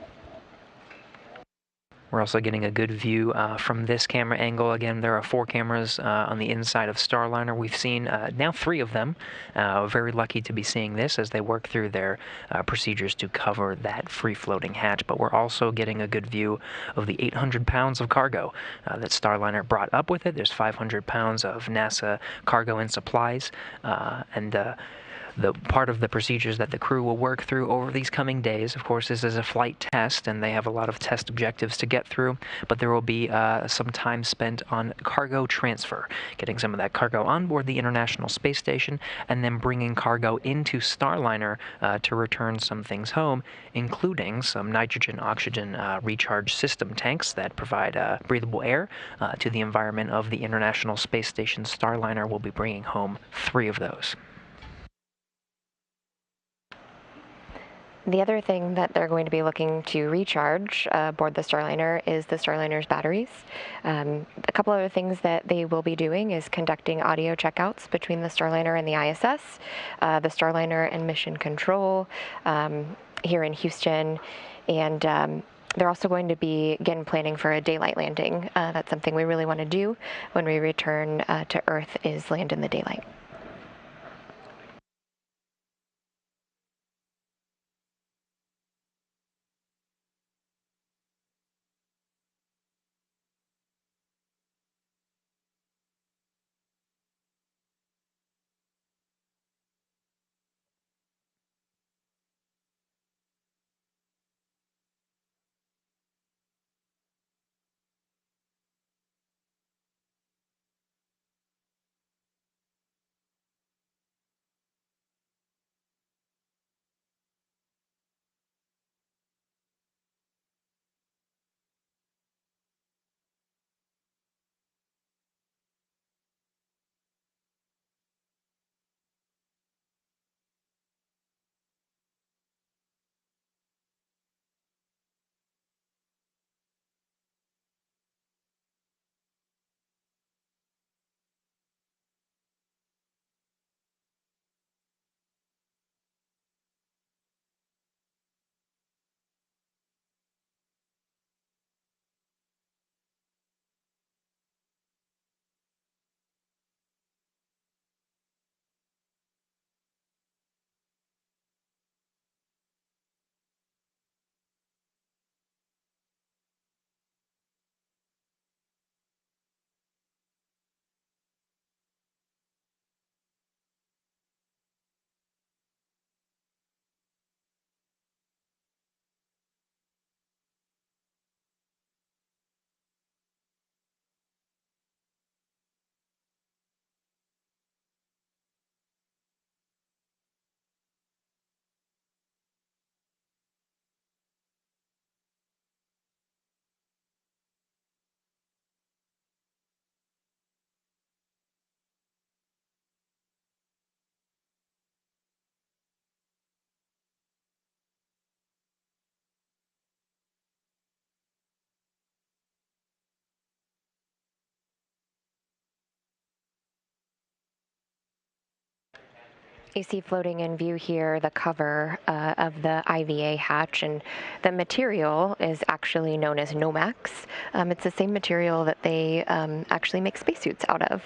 We're also getting a good view from this camera angle. Again, there are 4 cameras on the inside of Starliner. We've seen now 3 of them. Very lucky to be seeing this as they work through their procedures to cover that free-floating hatch. But we're also getting a good view of the 800 pounds of cargo that Starliner brought up with it. There's 500 pounds of NASA cargo and supplies, and the part of the procedures that the crew will work through over these coming days. Of course, this is a flight test, and they have a lot of test objectives to get through, but there will be some time spent on cargo transfer, getting some of that cargo on board the International Space Station, and then bringing cargo into Starliner to return some things home, including some nitrogen-oxygen recharge system tanks that provide breathable air to the environment of the International Space Station. Starliner will be bringing home 3 of those. The other thing that they're going to be looking to recharge aboard the Starliner is the Starliner's batteries. A couple other things that they will be doing is conducting audio checkouts between the Starliner and the ISS, the Starliner and Mission Control here in Houston, and they're also going to be, again, planning for a daylight landing. That's something we really want to do when we return to Earth, is land in the daylight. You see floating in view here the cover of the IVA hatch, and the material is actually known as Nomex. It's the same material that they actually make spacesuits out of.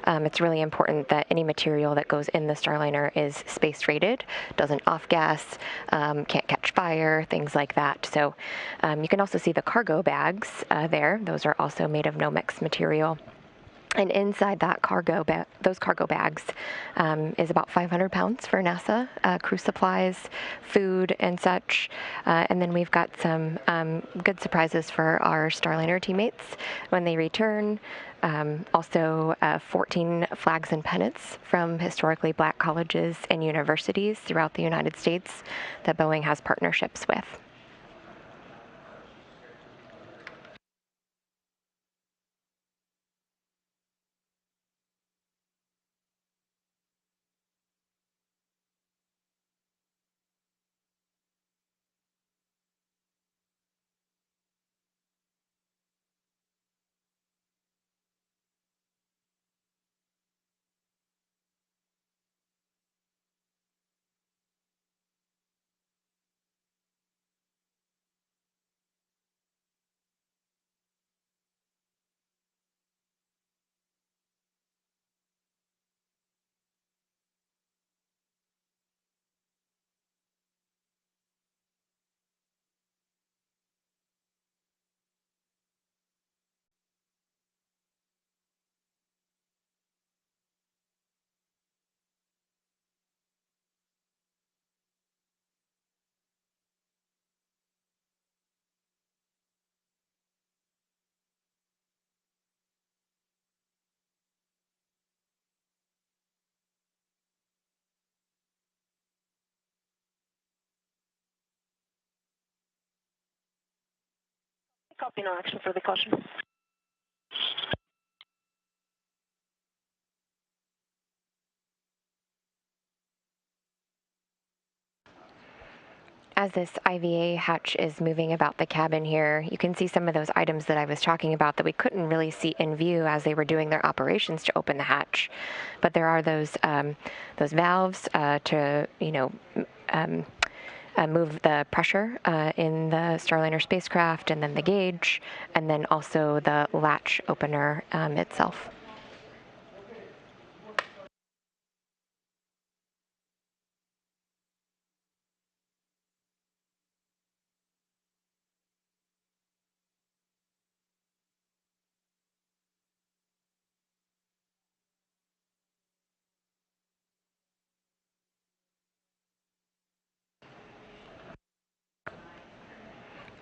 It's really important that any material that goes in the Starliner is space rated, doesn't off-gas, can't catch fire, things like that. So you can also see the cargo bags there. Those are also made of Nomex material. And inside that those cargo bags is about 500 pounds for NASA, crew supplies, food, and such. And then we've got some good surprises for our Starliner teammates when they return. Also, 14 flags and pennants from historically black colleges and universities throughout the United States that Boeing has partnerships with. Copy, no action for the caution. As this IVA hatch is moving about the cabin here, you can see some of those items that I was talking about that we couldn't really see in view as they were doing their operations to open the hatch. But there are those valves to, move the pressure in the Starliner spacecraft, and then the gauge, and then also the latch opener itself.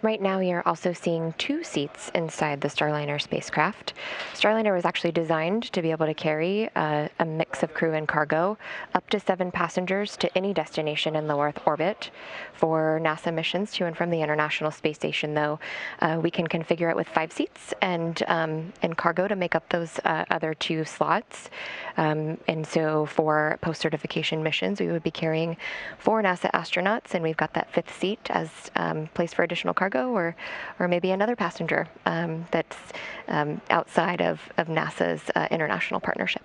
Right now, you're also seeing 2 seats inside the Starliner spacecraft. Starliner was actually designed to be able to carry a mix of crew and cargo, up to 7 passengers to any destination in low Earth orbit. For NASA missions to and from the International Space Station, though, we can configure it with 5 seats and cargo to make up those other 2 slots. And so for post-certification missions, we would be carrying 4 NASA astronauts, and we've got that 5th seat as place for additional cargo, or maybe another passenger that's outside of NASA's international partnership.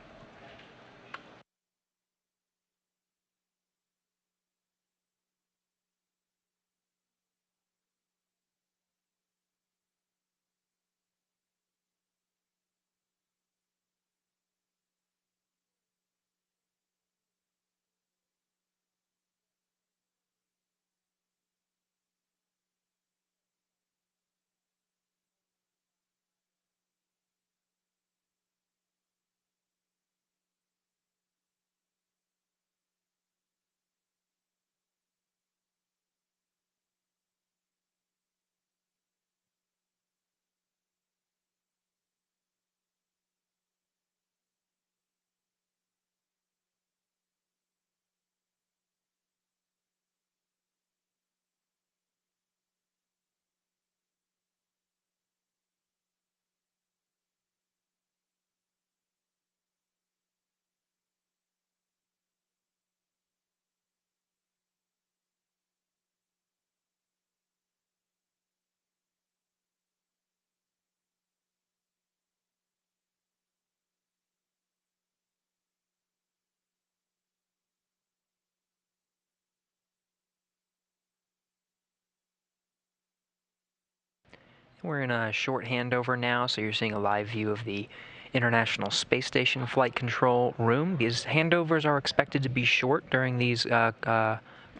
We're in a short handover now, so you're seeing a live view of the International Space Station Flight Control Room. These handovers are expected to be short during these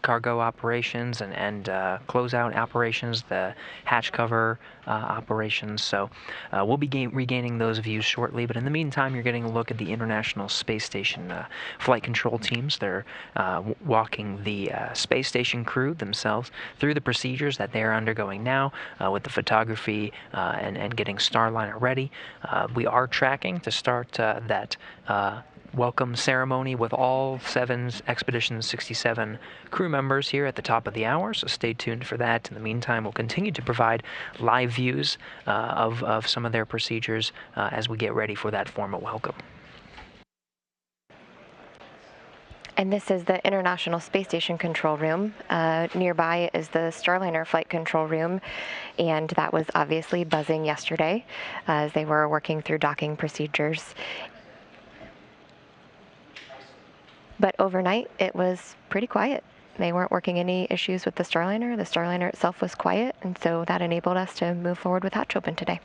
cargo operations and closeout operations, the hatch cover operations. So we'll be regaining those views shortly, but in the meantime, you're getting a look at the International Space Station flight control teams. They're walking the space station crew themselves through the procedures that they're undergoing now with the photography and getting Starliner ready. We are tracking to start that welcome ceremony with all 7's Expedition 67 crew members here at the top of the hour, so stay tuned for that. In the meantime, we'll continue to provide live views of some of their procedures as we get ready for that formal welcome. And this is the International Space Station control room. Nearby is the Starliner flight control room, and that was obviously buzzing yesterday as they were working through docking procedures. But overnight, it was pretty quiet. They weren't working any issues with the Starliner. The Starliner itself was quiet, and so that enabled us to move forward with hatch open today.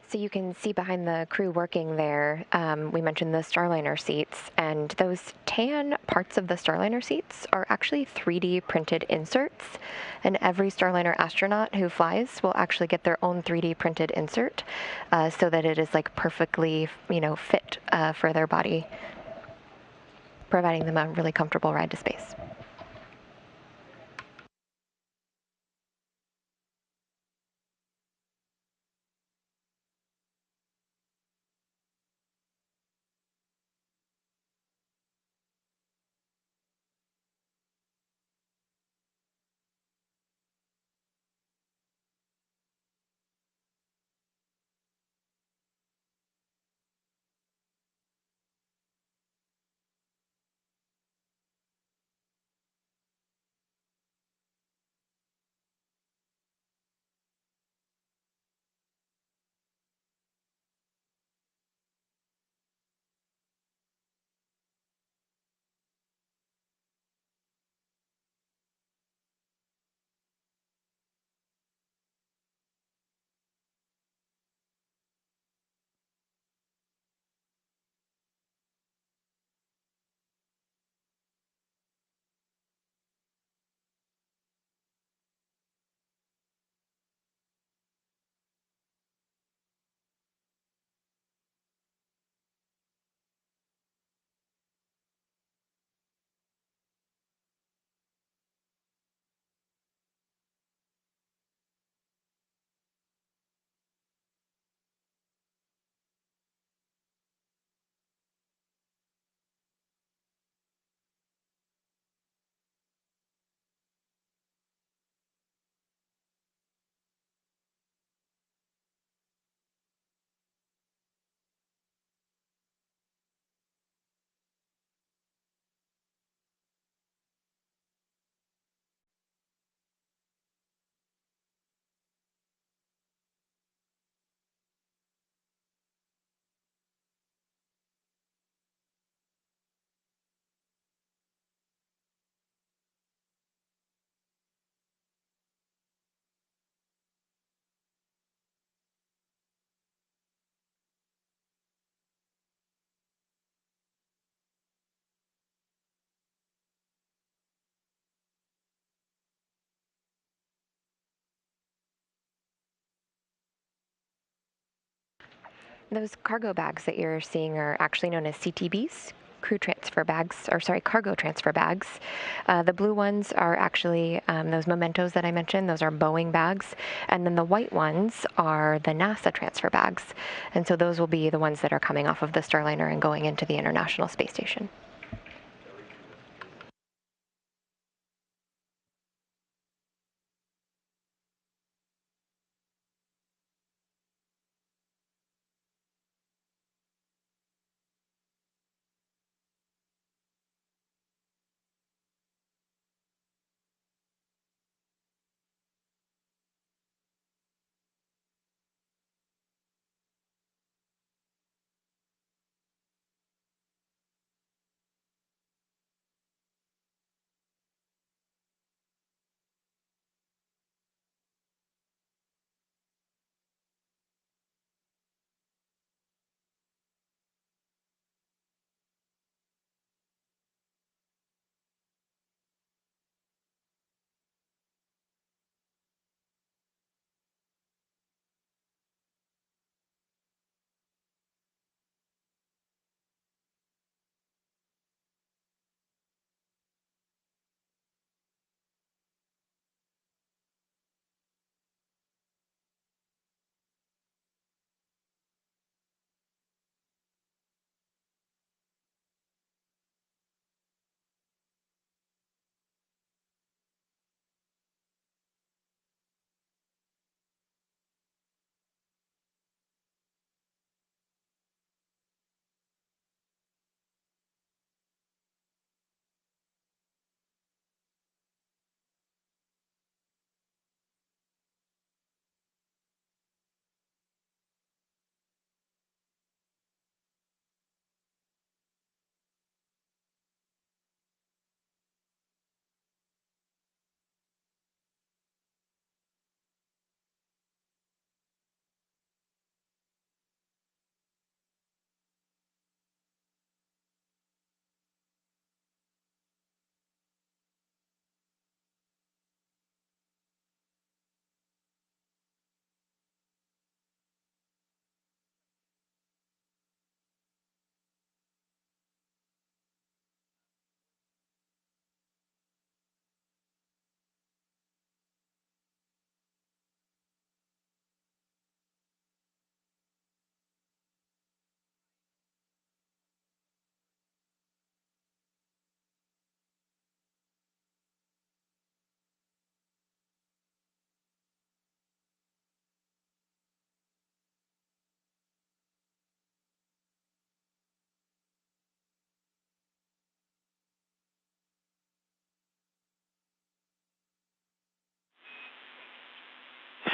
So you can see behind the crew working there, we mentioned the Starliner seats, and those tan parts of the Starliner seats are actually 3D printed inserts, and every Starliner astronaut who flies will actually get their own 3D printed insert so that it is like perfectly, fit for their body, providing them a really comfortable ride to space. Those cargo bags that you're seeing are actually known as CTBs, cargo transfer bags. The blue ones are actually those mementos that I mentioned. Those are Boeing bags. And then the white ones are the NASA transfer bags. And so those will be the ones that are coming off of the Starliner and going into the International Space Station.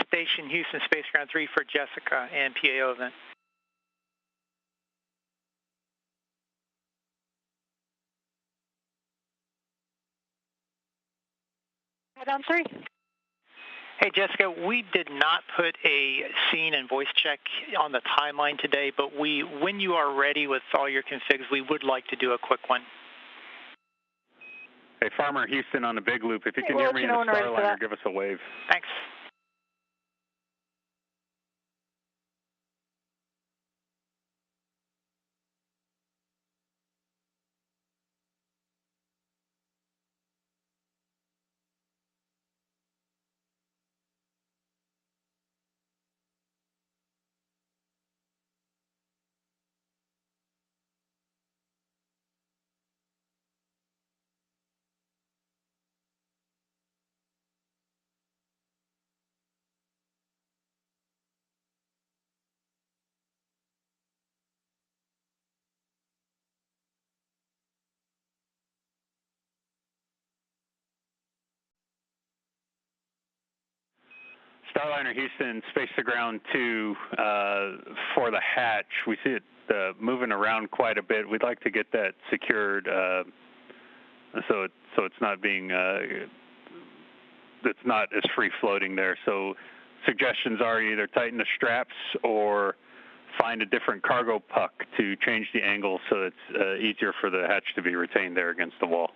Station Houston, Space Ground 3 for Jessica and PAO event. Down 3. Hey, Jessica, we did not put a scene and voice check on the timeline today, but when you are ready with all your configs, we would like to do a quick one. Hey, Farmer Houston on the big loop. If you can hear me in the Starliner, give us a wave. Thanks. Starliner Houston, space to ground 2 for the hatch. We see it moving around quite a bit. We'd like to get that secured so it's not being it's not as free floating there. So suggestions are either tighten the straps or find a different cargo puck to change the angle so it's easier for the hatch to be retained there against the wall.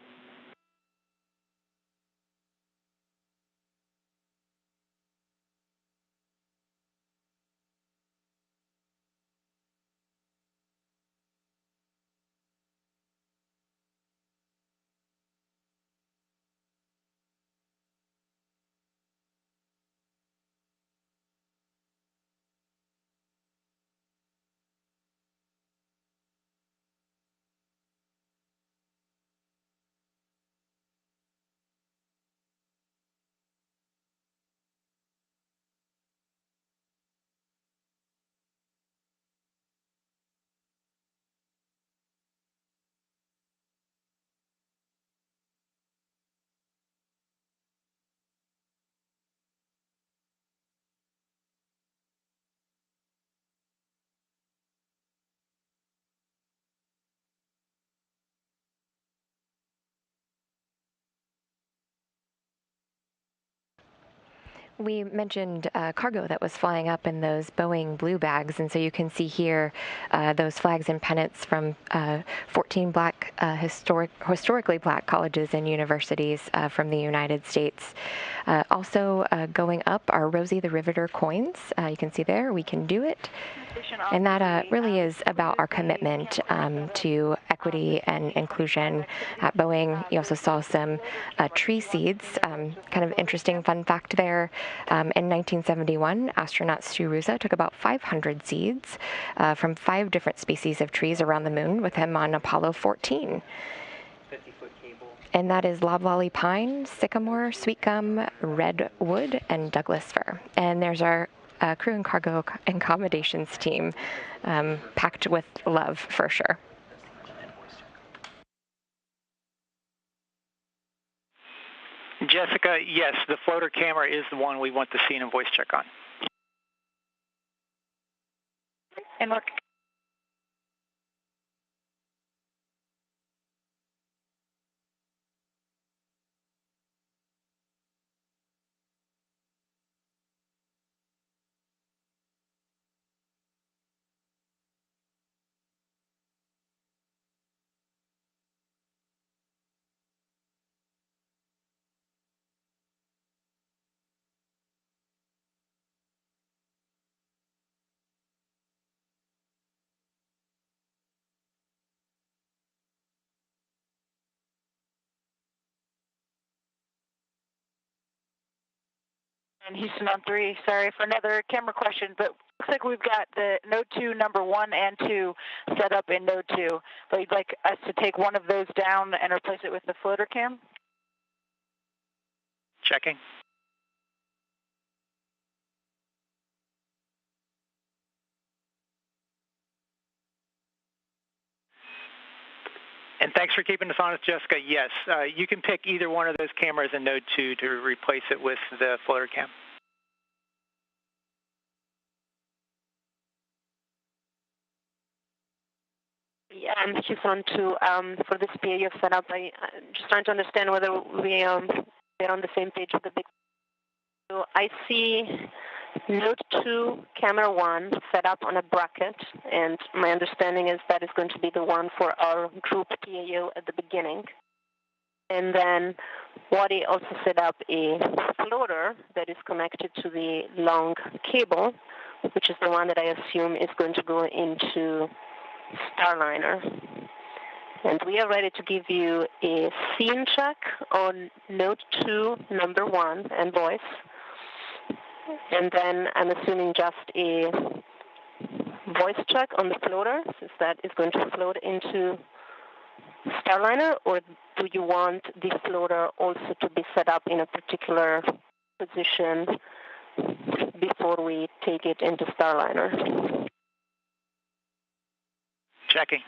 We mentioned cargo that was flying up in those Boeing blue bags, and so you can see here those flags and pennants from 14 black, historically black colleges and universities from the United States. Also going up are Rosie the Riveter coins. You can see there, we can do it. And that really is about our commitment to equity and inclusion at Boeing. You also saw some tree seeds, kind of interesting fun fact there. In 1971, astronaut Stu Roosa took about 500 seeds from 5 different species of trees around the moon with him on Apollo 14. 50-foot cable. And that is loblolly pine, sycamore, sweet gum, redwood, and Douglas fir. And there's our crew and cargo accommodations team, packed with love for sure. Jessica, yes, the floater camera is the one we want the scene and voice check on. And look. And Houston on 3, sorry for another camera question, but looks like we've got the Node 2 number 1 and 2 set up in Node 2. But you'd like us to take one of those down and replace it with the floater cam? Checking. And thanks for keeping us honest, Jessica. Yes, you can pick either one of those cameras in Node 2 to replace it with the floater cam. Yeah, I'm Houston 2. For this PA you've set up, I'm just trying to understand whether we're on the same page with the big. So I see Node 2, camera 1 set up on a bracket, and my understanding is that is going to be the one for our group PAO at the beginning. And then Wadi also set up a floater that is connected to the long cable, which is the one that I assume is going to go into Starliner. And we are ready to give you a scene check on Node 2, number 1, and voice. And then I'm assuming just a voice check on the floater, since that is going to float into Starliner, or do you want the floater also to be set up in a particular position before we take it into Starliner? Checking.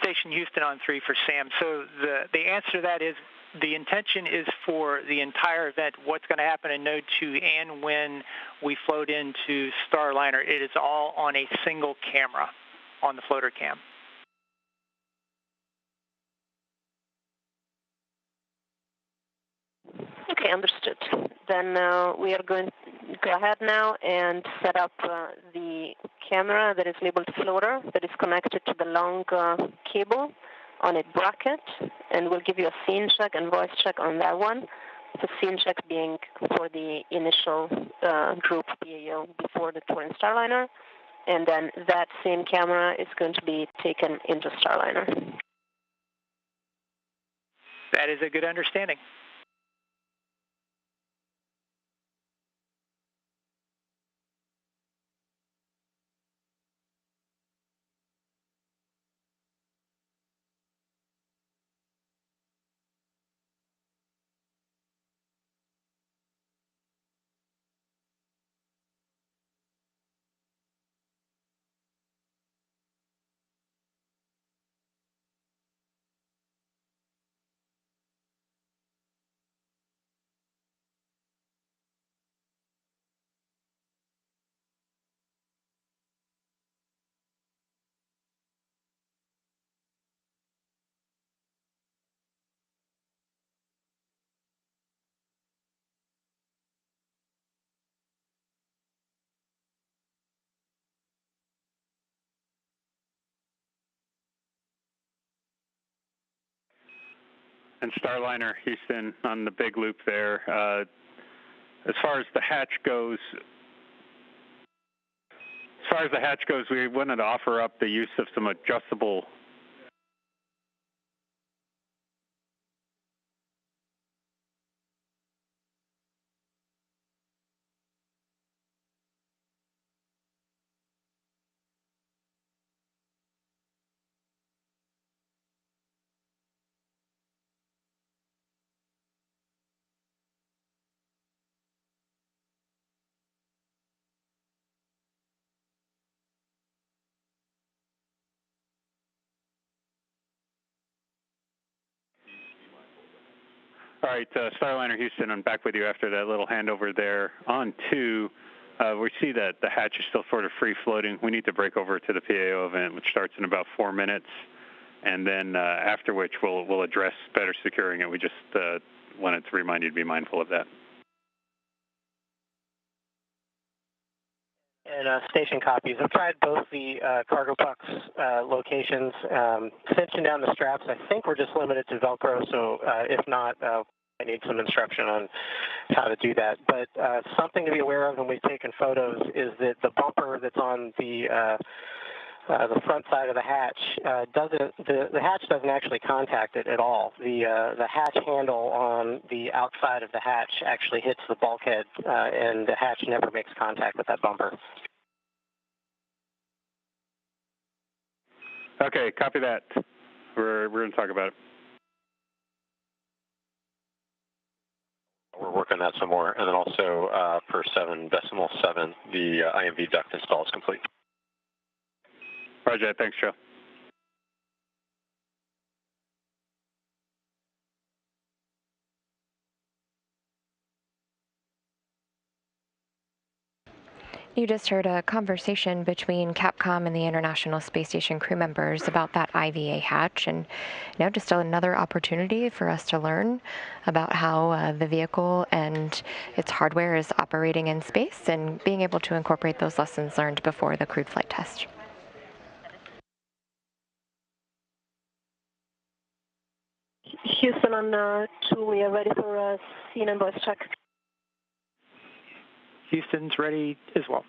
Station Houston on 3 for Sam. So the answer to that is the intention is for the entire event, what's going to happen in Node 2 and when we float into Starliner. It is all on a single camera on the floater cam. Okay, understood. Then we are going to go ahead now and set up the camera that is labeled floater that is connected to the long cable on a bracket, and we'll give you a scene check and voice check on that one. The scene check being for the initial group PAO before the tour in Starliner, and then that same camera is going to be taken into Starliner. That is a good understanding. And Starliner, Houston, on the big loop there. As far as the hatch goes, we wanted to offer up the use of some adjustable. All right, Starliner Houston, I'm back with you after that little handover there. On 2, we see that the hatch is still sort of free floating. We need to break over to the PAO event, which starts in about 4 minutes, and then after which we'll address better securing it. We just wanted to remind you to be mindful of that. And station copies. I've tried both the cargo pucks locations. Cinching down the straps, I think we're just limited to Velcro, so if not, I need some instruction on how to do that. But something to be aware of when we've taken photos is that the bumper that's on the front side of the hatch the hatch doesn't actually contact it at all. The hatch handle on the outside of the hatch actually hits the bulkhead, and the hatch never makes contact with that bumper. Okay, copy that. We're going to talk about it. We're working on that some more, and then also per 7.7, the IMV duct install is complete. Roger, thanks, Joe. You just heard a conversation between Capcom and the International Space Station crew members about that IVA hatch, and just another opportunity for us to learn about how the vehicle and its hardware is operating in space and being able to incorporate those lessons learned before the crewed flight test. Houston on 2, we are ready for scene and voice check. Houston's ready as well.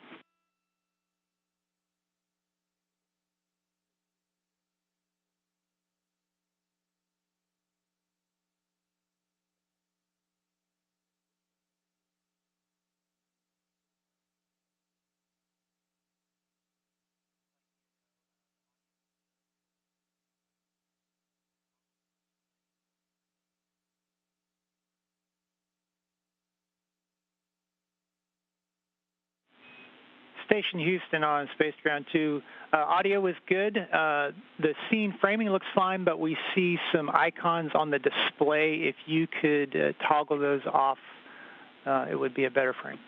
Station Houston on Space Ground 2. Audio is good. The scene framing looks fine, but we see some icons on the display. If you could toggle those off, it would be a better frame.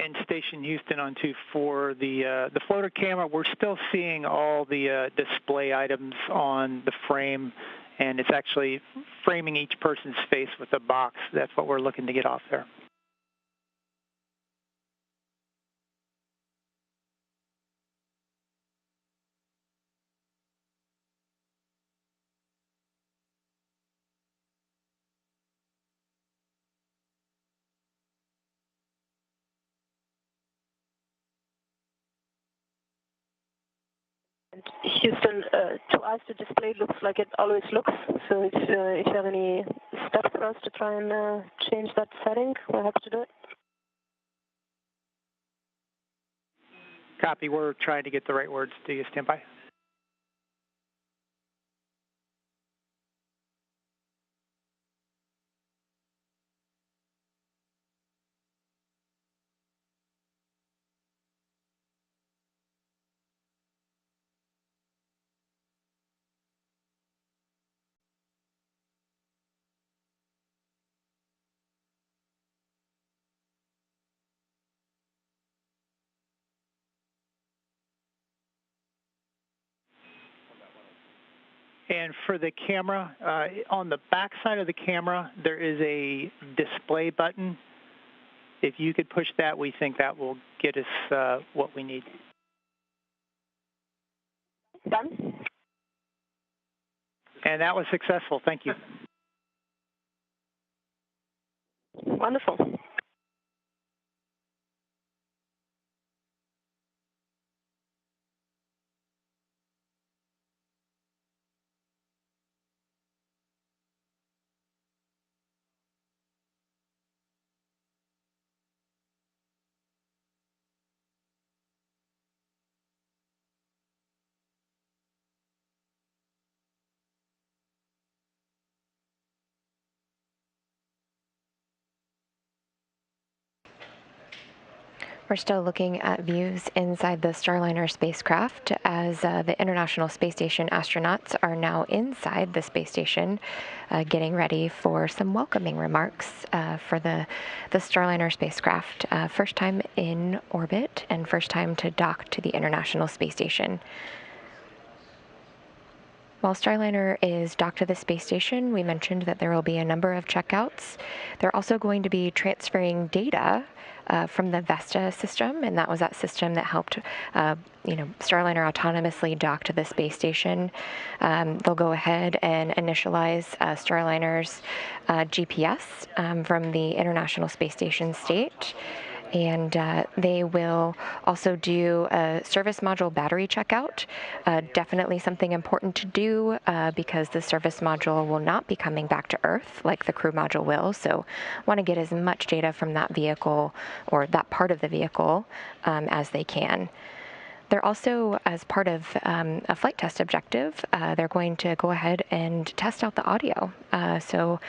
And Station Houston on 2 for the floater camera, we're still seeing all the display items on the frame, and it's actually framing each person's face with a box. That's what we're looking to get off there. Houston, to us the display looks like it always looks, so if you have any steps for us to try and change that setting, we're happy to do it. Copy, we're trying to get the right words. Do you stand by? And for the camera, on the back side of the camera, there is a display button. If you could push that, we think that will get us what we need. Done. And that was successful. Thank you. Wonderful. We're still looking at views inside the Starliner spacecraft as the International Space Station astronauts are now inside the space station getting ready for some welcoming remarks for the Starliner spacecraft. First time in orbit and first time to dock to the International Space Station. While Starliner is docked to the space station, we mentioned that there will be a number of checkouts. They're also going to be transferring data from the Vesta system, and that was that system that helped Starliner autonomously dock to the space station. They'll go ahead and initialize Starliner's GPS from the International Space Station state. And they will also do a service module battery checkout. Definitely something important to do because the service module will not be coming back to Earth like the crew module will. So want to get as much data from that vehicle or that part of the vehicle as they can. They're also, as part of a flight test objective, they're going to go ahead and test out the audio. So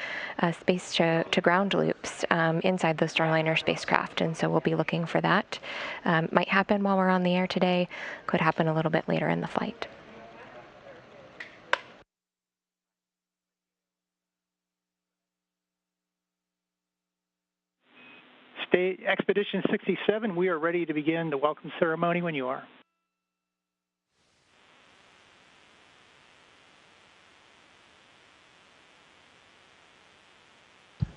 space to ground loops inside the Starliner spacecraft. And so we'll be looking for that. Might happen while we're on the air today, could happen a little bit later in the flight. Expedition 67, we are ready to begin the welcome ceremony when you are.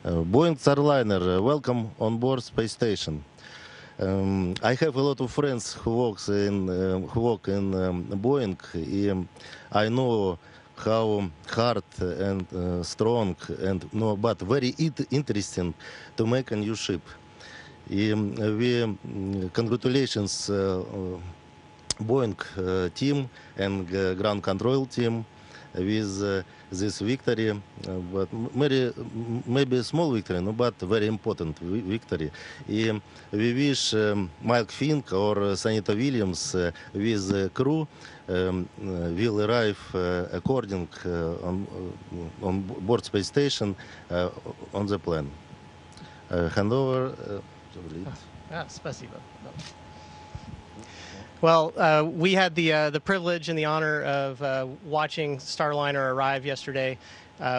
Boeing Starliner, welcome on board space station. I have a lot of friends who work in Boeing. I know how hard and strong and but very interesting to make a new ship. We congratulations Boeing team and ground control team with this victory, but maybe a small victory, no, but very important victory. We wish Mike Fink or Senator Williams with crew will arrive according on board space station on the plan. Hand over. Спасибо. Well, we had the privilege and the honor of watching Starliner arrive yesterday.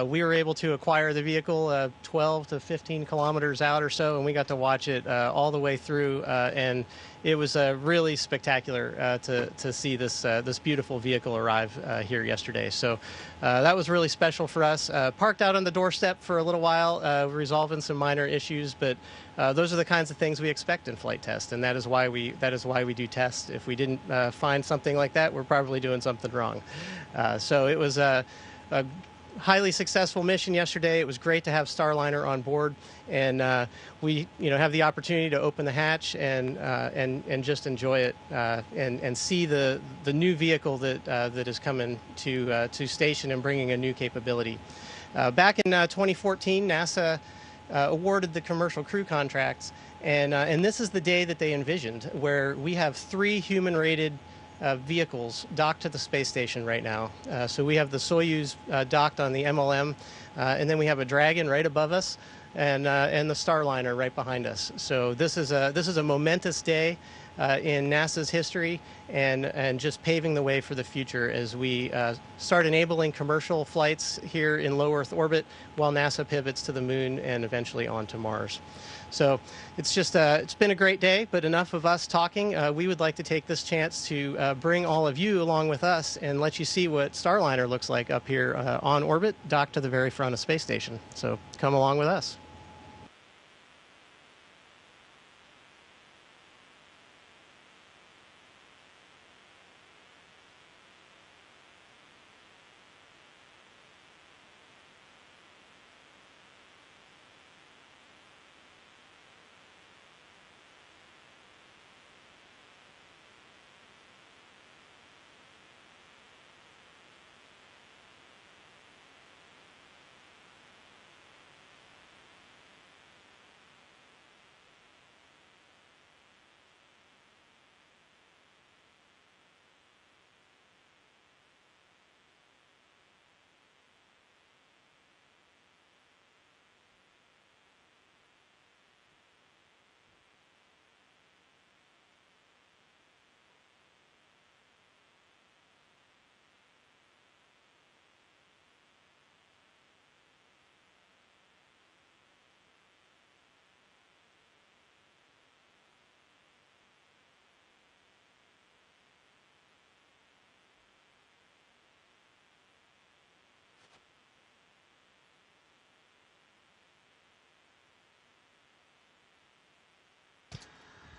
We were able to acquire the vehicle 12 to 15 kilometers out or so, and we got to watch it all the way through, and it was really spectacular to see this beautiful vehicle arrive here yesterday. So that was really special for us. Parked out on the doorstep for a little while, resolving some minor issues, but those are the kinds of things we expect in flight test, and that is why we do tests. If we didn't find something like that, we're probably doing something wrong. So it was highly successful mission yesterday. It was great to have Starliner on board, and we have the opportunity to open the hatch and just enjoy it and see the new vehicle that is coming to station and bringing a new capability. Back in 2014, NASA awarded the commercial crew contracts, and this is the day that they envisioned, where we have 3 human-rated vehicles docked to the space station right now. So we have the Soyuz docked on the MLM, and then we have a Dragon right above us, and the Starliner right behind us. So this is a momentous day in NASA's history, and just paving the way for the future as we start enabling commercial flights here in low Earth orbit while NASA pivots to the moon and eventually on to Mars. So it's just it's been a great day, but enough of us talking. We would like to take this chance to bring all of you along with us and let you see what Starliner looks like up here on orbit, docked to the very front of space station. So come along with us.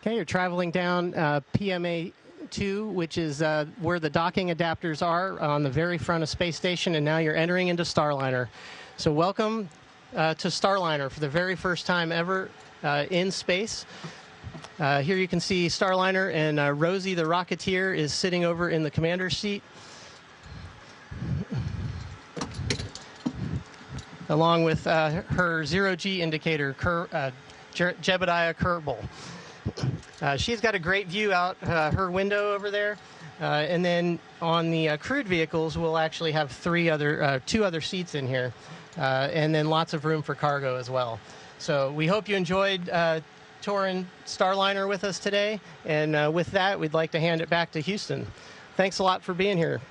Okay, you're traveling down PMA 2, which is where the docking adapters are on the very front of space station, and now you're entering into Starliner. So welcome to Starliner for the very first time ever in space. Here you can see Starliner, and Rosie the Rocketeer is sitting over in the commander's seat, along with her zero-G indicator, Jebediah Kerbal. She's got a great view out her window over there, and then on the crewed vehicles, we'll actually have 2 other seats in here, and then lots of room for cargo as well. So we hope you enjoyed touring Starliner with us today, and with that, we'd like to hand it back to Houston. Thanks a lot for being here.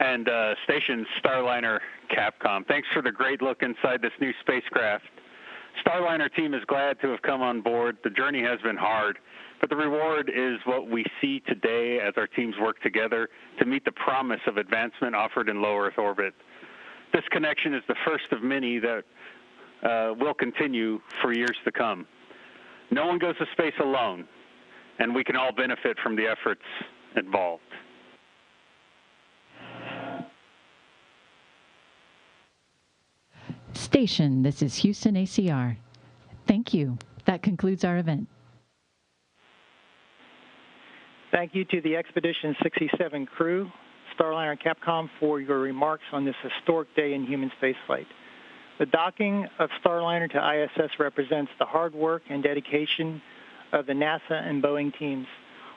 And Station Starliner Capcom, thanks for the great look inside this new spacecraft. Starliner team is glad to have come on board. The journey has been hard, but the reward is what we see today as our teams work together to meet the promise of advancement offered in low Earth orbit. This connection is the first of many that will continue for years to come. No one goes to space alone, and we can all benefit from the efforts involved. Station, this is Houston ACR. Thank you. That concludes our event. Thank you to the Expedition 67 crew, Starliner Capcom, for your remarks on this historic day in human spaceflight. The docking of Starliner to ISS represents the hard work and dedication of the NASA and Boeing teams.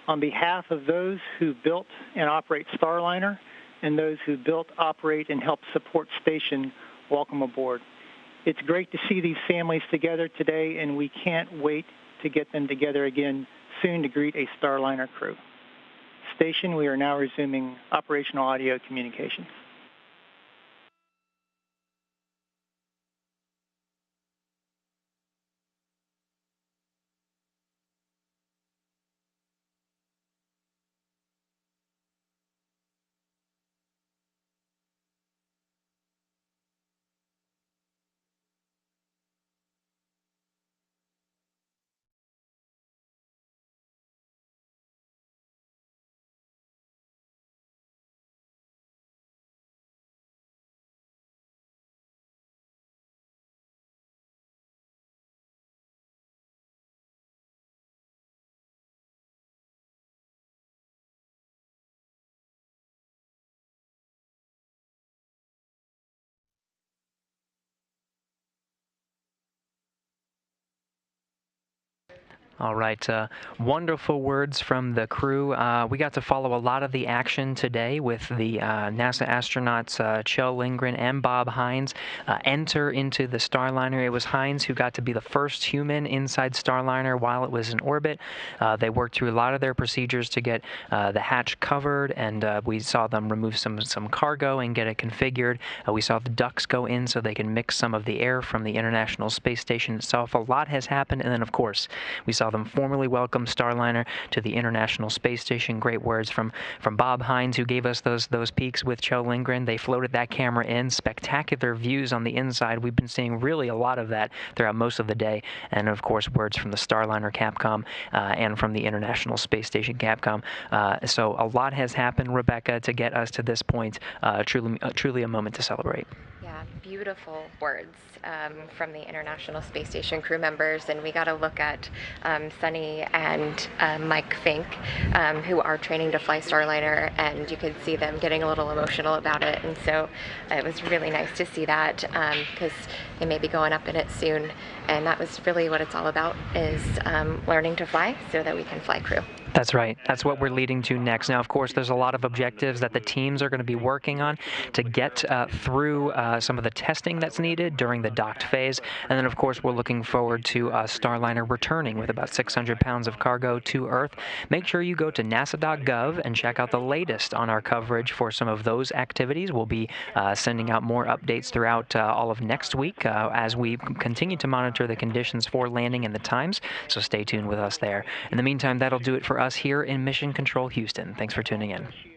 On behalf of those who built and operate Starliner and those who built, operate, and help support Station, welcome aboard. It's great to see these families together today, and we can't wait to get them together again soon to greet a Starliner crew. Station, we are now resuming operational audio communications. All right. Wonderful words from the crew. We got to follow a lot of the action today with the NASA astronauts Kjell Lindgren and Bob Hines enter into the Starliner. It was Hines who got to be the first human inside Starliner while it was in orbit. They worked through a lot of their procedures to get the hatch covered, and we saw them remove some cargo and get it configured. We saw the ducts go in so they can mix some of the air from the International Space Station itself. A lot has happened, and then, of course, we saw them formally welcome Starliner to the International Space Station. Great words from Bob Hines, who gave us those peeks with Kjell Lindgren. They floated that camera in. Spectacular views on the inside. We've been seeing really a lot of that throughout most of the day. And, of course, words from the Starliner Capcom and from the International Space Station Capcom. So a lot has happened, Rebecca, to get us to this point. Truly a moment to celebrate. Yeah, beautiful words from the International Space Station crew members, and we got to look at Sunny and Mike Fink, who are training to fly Starliner, and you could see them getting a little emotional about it, and so it was really nice to see that because they may be going up in it soon, and that was really what it's all about, is learning to fly so that we can fly crew. That's right. That's what we're leading to next. Now, of course, there's a lot of objectives that the teams are going to be working on to get through some of the testing that's needed during the docked phase. And then, of course, we're looking forward to Starliner returning with about 600 pounds of cargo to Earth. Make sure you go to nasa.gov and check out the latest on our coverage for some of those activities. We'll be sending out more updates throughout all of next week as we continue to monitor the conditions for landing and the times. So stay tuned with us there. In the meantime, that'll do it for us here in Mission Control Houston. Thanks for tuning in.